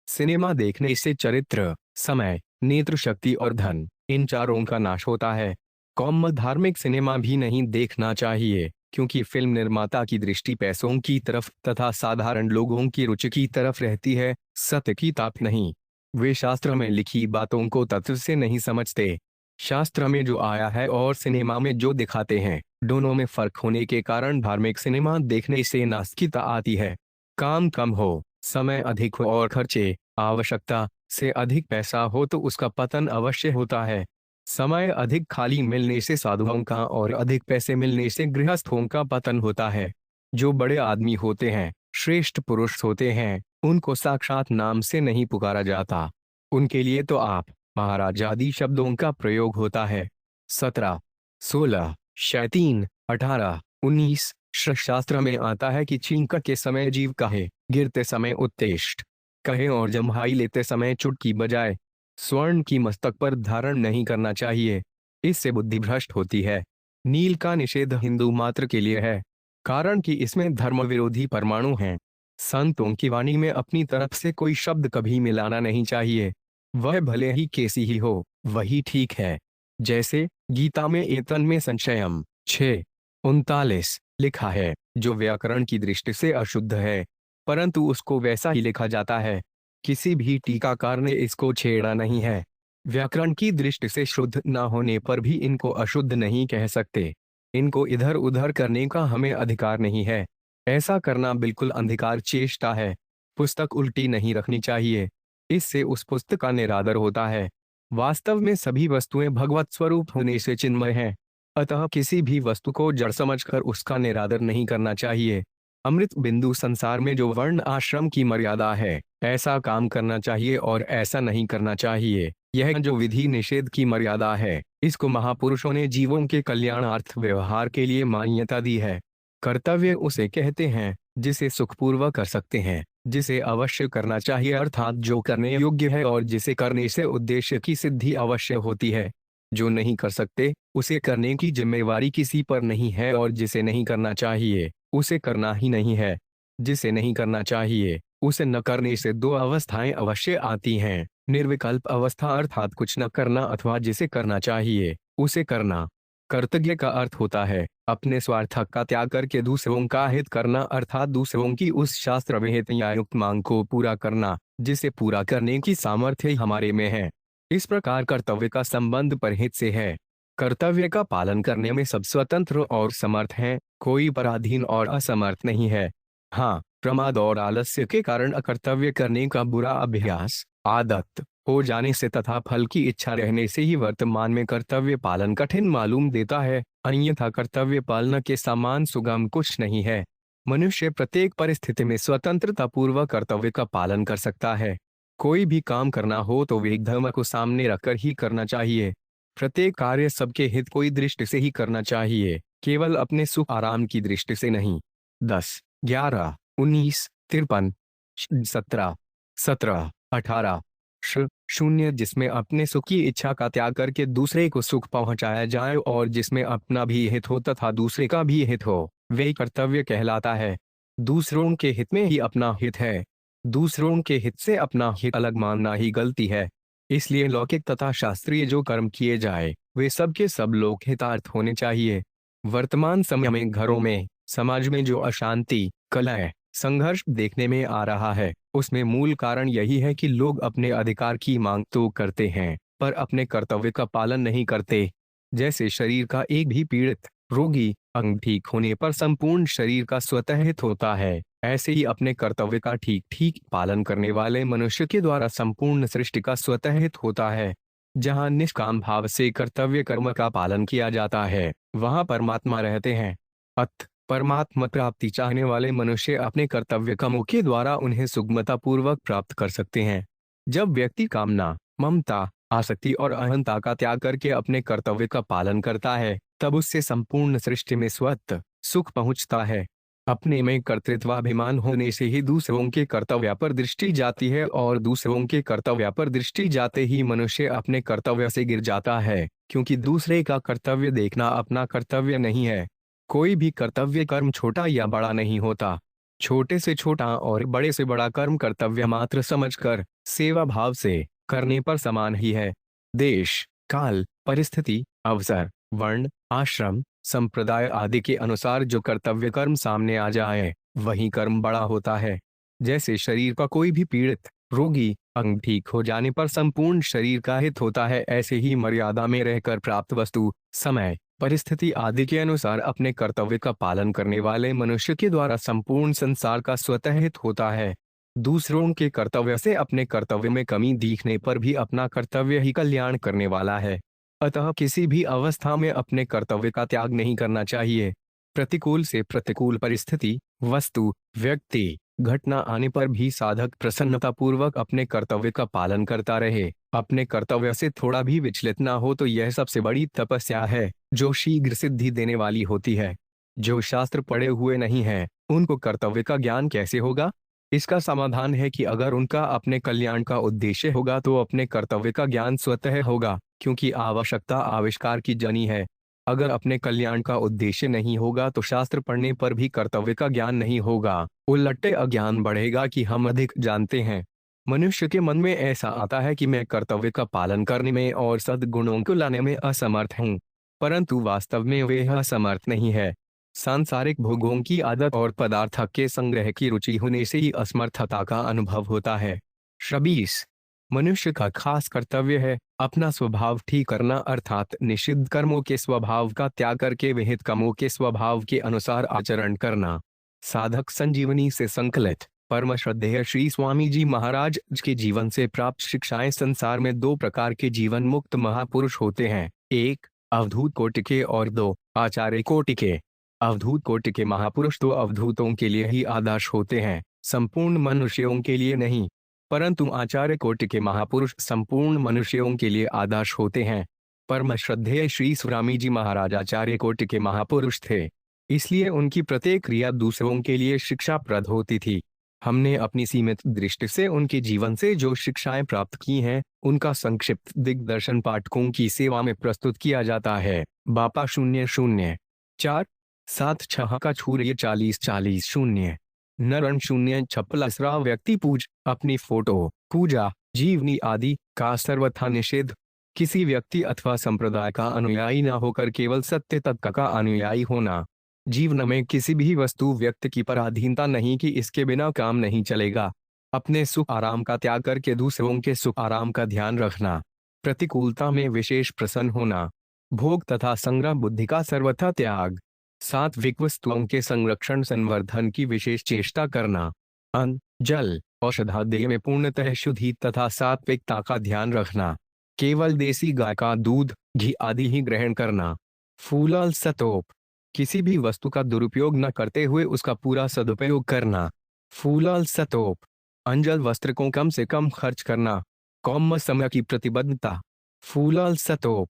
सिनेमा देखने से चरित्र, समय, नेत्र शक्ति और धन इन चारों का नाश होता है। कौम धार्मिक सिनेमा भी नहीं देखना चाहिए। क्योंकि फिल्म निर्माता की दृष्टि पैसों की तरफ तथा साधारण लोगों की रुचि की तरफ रहती है, सत्य की ताप नहीं। वे शास्त्र में लिखी बातों को तत्व से नहीं समझते। शास्त्र में जो आया है और सिनेमा में जो दिखाते हैं, दोनों में फर्क होने के कारण धार्मिक सिनेमा देखने से नास्तिकता आती है। काम कम हो, समय अधिक हो और खर्चे आवश्यकता से अधिक पैसा हो तो उसका पतन अवश्य होता है। समय अधिक खाली मिलने से साधुओं का और अधिक पैसे मिलने से गृहस्थों का पतन होता है। जो बड़े आदमी होते हैं, श्रेष्ठ पुरुष होते हैं, उनको साक्षात नाम से नहीं पुकारा जाता। उनके लिए तो आप महाराज आदि शब्दों का प्रयोग होता है। 17, 16, 17, 18, 19 शास्त्र में आता है कि छींक के समय जीव कहे, गिरते समय उत्तेष्ट कहे और जम्हाई लेते समय चुटकी बजाए। स्वर्ण की मस्तक पर धारण नहीं करना चाहिए, इससे बुद्धि भ्रष्ट होती है। नील का निषेध हिंदू मात्र के लिए है, कारण कि इसमें धर्म विरोधी परमाणु हैं। संतों की वाणी में अपनी तरफ से कोई शब्द कभी मिलाना नहीं चाहिए, वह भले ही कैसी ही हो, वही ठीक है। जैसे गीता में एतन में संशयम 6:39 लिखा है, जो व्याकरण की दृष्टि से अशुद्ध है, परंतु उसको वैसा ही लिखा जाता है। किसी भी टीकाकार ने इसको छेड़ा नहीं है। व्याकरण की दृष्टि से शुद्ध न होने पर भी इनको अशुद्ध नहीं कह सकते। इनको इधर उधर करने का हमें अधिकार नहीं है। ऐसा करना बिल्कुल अंधकार चेष्टा है। पुस्तक उल्टी नहीं रखनी चाहिए, इससे उस पुस्तक का निरादर होता है। वास्तव में सभी वस्तुएं भगवत स्वरूप होने से चिन्मय हैं, अतः किसी भी वस्तु को जड़ समझकर उसका निरादर नहीं करना चाहिए। अमृत बिंदु संसार में जो वर्ण आश्रम की मर्यादा है, ऐसा काम करना चाहिए और ऐसा नहीं करना चाहिए। यह जो विधि निषेध की मर्यादा है, इसको महापुरुषों ने जीवों के कल्याणार्थ व्यवहार के लिए मान्यता दी है। कर्तव्य उसे कहते हैं जिसे सुखपूर्वक कर सकते हैं, जिसे अवश्य करना चाहिए अर्थात जो करने योग्य है और जिसे करने से उद्देश्य की सिद्धि अवश्य होती है। जो नहीं कर सकते, उसे करने की जिम्मेवारी किसी पर नहीं है और जिसे नहीं करना चाहिए, उसे करना ही नहीं है। जिसे नहीं करना चाहिए, उसे न करने से दो अवस्थाएं अवश्य आती हैं, निर्विकल्प अवस्था अर्थात कुछ न करना अथवा जिसे करना चाहिए, उसे करना। कर्तव्य का अर्थ होता है अपने स्वार्थ का त्याग करके दूसरों का हित करना अर्थात दूसरों की उस शास्त्र विहित या युक्त मांग को पूरा करना, जिसे पूरा करने की सामर्थ्य हमारे में है। इस प्रकार कर्तव्य का संबंध परहित से है। कर्तव्य का पालन करने में सब स्वतंत्र और समर्थ हैं, कोई पराधीन और असमर्थ नहीं है। हाँ, प्रमाद और आलस्य के कारण अकर्तव्य करने का बुरा अभ्यास आदत हो जाने से तथा फल की इच्छा रहने से ही वर्तमान में कर्तव्य पालन कठिन मालूम देता है, अन्यथा कर्तव्य पालन के समान सुगम कुछ नहीं है। मनुष्य प्रत्येक परिस्थिति में स्वतंत्रता पूर्वक कर्तव्य का पालन कर सकता है। कोई भी काम करना हो तो वेद धर्म को सामने रखकर ही करना चाहिए। प्रत्येक कार्य सबके हित की दृष्टि से ही करना चाहिए, केवल अपने सुख आराम की दृष्टि से नहीं। 10, 11, 19, 53, 17, 17, 18 0 जिसमें अपने सुख की इच्छा का त्याग करके दूसरे को सुख पहुंचाया जाए और जिसमें अपना भी हित हो तथा दूसरे का भी हित हो, वे कर्तव्य कहलाता है। दूसरों के हित में ही अपना हित है, दूसरों के हित से अपना हित अलग मानना ही गलती है। इसलिए लौकिक तथा शास्त्रीय जो कर्म किए जाए, वे सब के सब लोक हितार्थ होने चाहिए। वर्तमान समय में घरों में, समाज में जो अशांति, कलह, संघर्ष देखने में आ रहा है, उसमें मूल कारण यही है कि लोग अपने अधिकार की मांग तो करते हैं, पर अपने कर्तव्य का पालन नहीं करते। जैसे शरीर का एक भी पीड़ित, रोगी अंग ठीक होने पर संपूर्ण शरीर का स्वतः हित होता है, ऐसे ही अपने कर्तव्य का ठीक ठीक पालन करने वाले मनुष्य के द्वारा संपूर्ण सृष्टि का स्वतः हित होता है। जहाँ निष्काम भाव से कर्तव्य कर्म का पालन किया जाता है, वहाँ परमात्मा रहते हैं। अत परमात्मा प्राप्ति चाहने वाले मनुष्य अपने कर्तव्य कर्मों के द्वारा उन्हें सुगमता पूर्वक प्राप्त कर सकते हैं। जब व्यक्ति कामना, ममता, आसक्ति और अहंता का त्याग करके अपने कर्तव्य का पालन करता है, तब उससे संपूर्ण सृष्टि में स्वतः सुख पहुंचता है। अपने में कर्तृत्वाभिमान होने से ही दूसरों के कर्तव्य पर दृष्टि जाती है और दूसरों के कर्तव्य पर दृष्टि जाते ही मनुष्य अपने कर्तव्य से गिर जाता है, क्योंकि दूसरे का कर्तव्य देखना अपना कर्तव्य नहीं है। कोई भी कर्तव्य कर्म छोटा या बड़ा नहीं होता। छोटे से छोटा और बड़े से बड़ा कर्म कर्तव्य मात्र समझकर सेवा भाव से करने पर समान ही है। देश, काल, परिस्थिति, अवसर, वर्ण, आश्रम, संप्रदाय आदि के अनुसार जो कर्तव्य कर्म सामने आ जाए वही कर्म बड़ा होता है। जैसे शरीर का कोई भी पीड़ित रोगी अंग ठीक हो जाने पर संपूर्ण शरीर का हित होता है, ऐसे ही मर्यादा में रहकर प्राप्त वस्तु, समय, परिस्थिति आदि के अनुसार अपने कर्तव्य का पालन करने वाले मनुष्य के द्वारा संपूर्ण संसार का स्वतः हित होता है। दूसरों के कर्तव्य से अपने कर्तव्य में कमी दिखने पर भी अपना कर्तव्य ही कल्याण करने वाला है। अतः किसी भी अवस्था में अपने कर्तव्य का त्याग नहीं करना चाहिए। प्रतिकूल से प्रतिकूल परिस्थिति, वस्तु, व्यक्ति, घटना आने पर भी साधक प्रसन्नतापूर्वक अपने कर्तव्य का पालन करता रहे, अपने कर्तव्य से थोड़ा भी विचलित ना हो, तो यह सबसे बड़ी तपस्या है जो शीघ्र सिद्धि देने वाली होती है। जो शास्त्र पढ़े हुए नहीं हैं, उनको कर्तव्य का ज्ञान कैसे होगा? इसका समाधान है कि अगर उनका अपने कल्याण का उद्देश्य होगा तो अपने कर्तव्य का ज्ञान स्वतः होगा, क्योंकि आवश्यकता आविष्कार की जनी है। अगर अपने कल्याण का उद्देश्य नहीं होगा तो शास्त्र पढ़ने पर भी कर्तव्य का ज्ञान नहीं होगा, उल्टे अज्ञान बढ़ेगा कि हम अधिक जानते हैं। मनुष्य के मन में ऐसा आता है कि मैं कर्तव्य का पालन करने में और सद्गुणों को लाने में असमर्थ हूँ, परंतु वास्तव में वे असमर्थ नहीं है। सांसारिक भोगों की आदत और पदार्थ के संग्रह की रुचि होने से ही असमर्थता का अनुभव होता है। 26 मनुष्य का खास कर्तव्य है अपना स्वभाव ठीक करना, अर्थात निषिद्ध कर्मों के स्वभाव का त्याग करके विहित कर्मों के स्वभाव के अनुसार आचरण करना। साधक संजीवनी से संकलित परम श्रद्धेय श्री स्वामी जी महाराज के जीवन से प्राप्त शिक्षाएं। संसार में दो प्रकार के जीवन मुक्त महापुरुष होते हैं, एक अवधूत कोटि के और दो आचार्य कोटि के। अवधूत कोटि के महापुरुष तो अवधूतों के लिए ही आदर्श होते हैं, संपूर्ण मनुष्यों के लिए नहीं, परंतु आचार्य कोटि के महापुरुष संपूर्ण मनुष्यों के लिए आदर्श होते हैं। परम श्रद्धेय श्री स्वामी जी महाराज आचार्य कोटि के महापुरुष थे, इसलिए उनकी प्रत्येक क्रिया दूसरों के लिए शिक्षाप्रद होती थी। हमने अपनी सीमित दृष्टि से उनके जीवन से जो शिक्षाएं प्राप्त की हैं, उनका संक्षिप्त दिग्दर्शन पाठकों की सेवा में प्रस्तुत किया जाता है। बापा 00476 का छूर्य 4040 नरण 056 व्यक्ति पूज अपनी फोटो, पूजा, जीवनी आदि का सर्वथा निषेध। किसी व्यक्ति अथवा संप्रदाय का अनुयायी न होकर केवल सत्य तत्व का अनुयायी होना। जीवन में किसी भी वस्तु व्यक्ति की पराधीनता नहीं कि इसके बिना काम नहीं चलेगा। अपने सुख आराम का त्याग करके दूसरों के सुख आराम का ध्यान रखना। प्रतिकूलता में विशेष प्रसन्न होना। भोग तथा संग्रह बुद्धि का सर्वथा त्याग। सात्विक वस्तुओं के संरक्षण संवर्धन की विशेष चेष्टा करना। अन्न, जल, औषधादि में पूर्णतः शुद्धि तथा सात्विकता का ध्यान रखना। केवल देसी गाय का दूध, घी आदि ही ग्रहण करना। फूल सतोप किसी भी वस्तु का दुरुपयोग न करते हुए उसका पूरा सदुपयोग करना। फूल सतोप अंजल वस्त्र को कम से कम खर्च करना। कौम समय की प्रतिबद्धता। फूल सतोप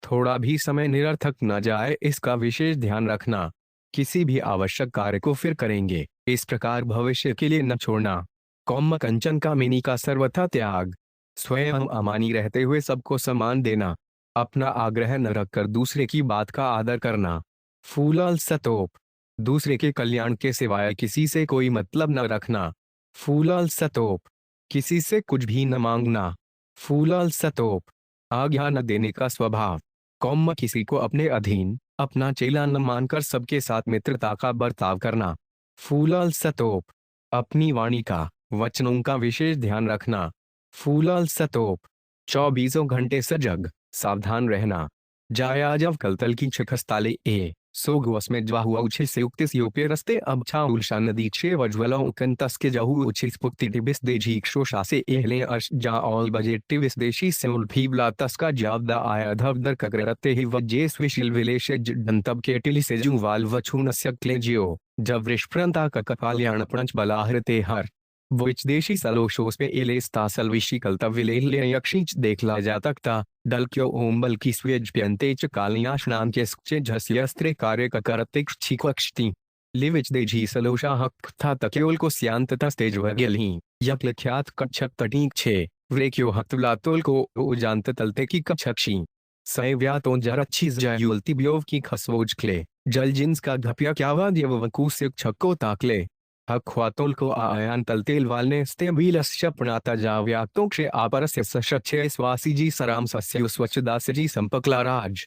थोड़ा भी समय निरर्थक न जाए, इसका विशेष ध्यान रखना। किसी भी आवश्यक कार्य को फिर करेंगे, इस प्रकार भविष्य के लिए न छोड़ना। कौम कंचन कामिनी का सर्वथा त्याग। स्वयं अमानी रहते हुए सबको सम्मान देना। अपना आग्रह न रखकर दूसरे की बात का आदर करना। फूल सतोप दूसरे के कल्याण के सिवाय किसी से कोई मतलब न रखना। फूल सतोप किसी से कुछ भी न मांगना। फूल सतोप आज्ञा न देने का स्वभाव। कौम किसी को अपने अधीन, अपना चेला न मानकर सबके साथ मित्रता का बर्ताव करना। फूल सतोप अपनी वाणी का, वचनों का विशेष ध्यान रखना। फूल सतोप 24 घंटे सजग सावधान रहना। जाया जब कलतल की छिखस्ताले ए सोगवस में ज्वाहु उछे से उक्तिस योपे रस्ते अब छा उल्शा नदी छे वज्वलों कंतस के जहु उछिस पुक्ति टिबिस दे झीक्षो शासे एहले अर्श जा ऑल बजे टिबिस देशी से उल्फीबला तस्का जावदा आया धवदर कगरते ही वजेस विशिल विलेश जंतब के टिली से जुवाल वछुनस्य क्लेजियो जब रिष्प्रंता का कपाल्याण पंच बलाहरते हर विच देशी सलोशोस पे एलेस्ता सलविशी कलतविले यक्षीच देखला जा तकता डल क्यों ओम्बल की स्वेज प्यंते च कालिया स्नान के स्चे झस्यस्त्रे कार्य करते छिक्वक्षति लिविच दे झी सलोशा हक था तकेल को स्यांत तेज वगेली यक ख्यात कच्छक तटीक छे व्रेक्यो हक्तलातोल को उजांत तलते की कच्छक्षी सैव्या तो जरच्छी जयुलती ब्योव की खसवोज क्ले जल जिन्स का घपिया क्या वाद ये वकू से छक्को ताकले ख्वातोल को आयान तलतेल वालने स्तेबीलस्य प्रणता जाव्याक्तों क्षे आपरस्य सशक्षे स्वासी जी सराम सस्य स्वच्छ दास जी संपकला राज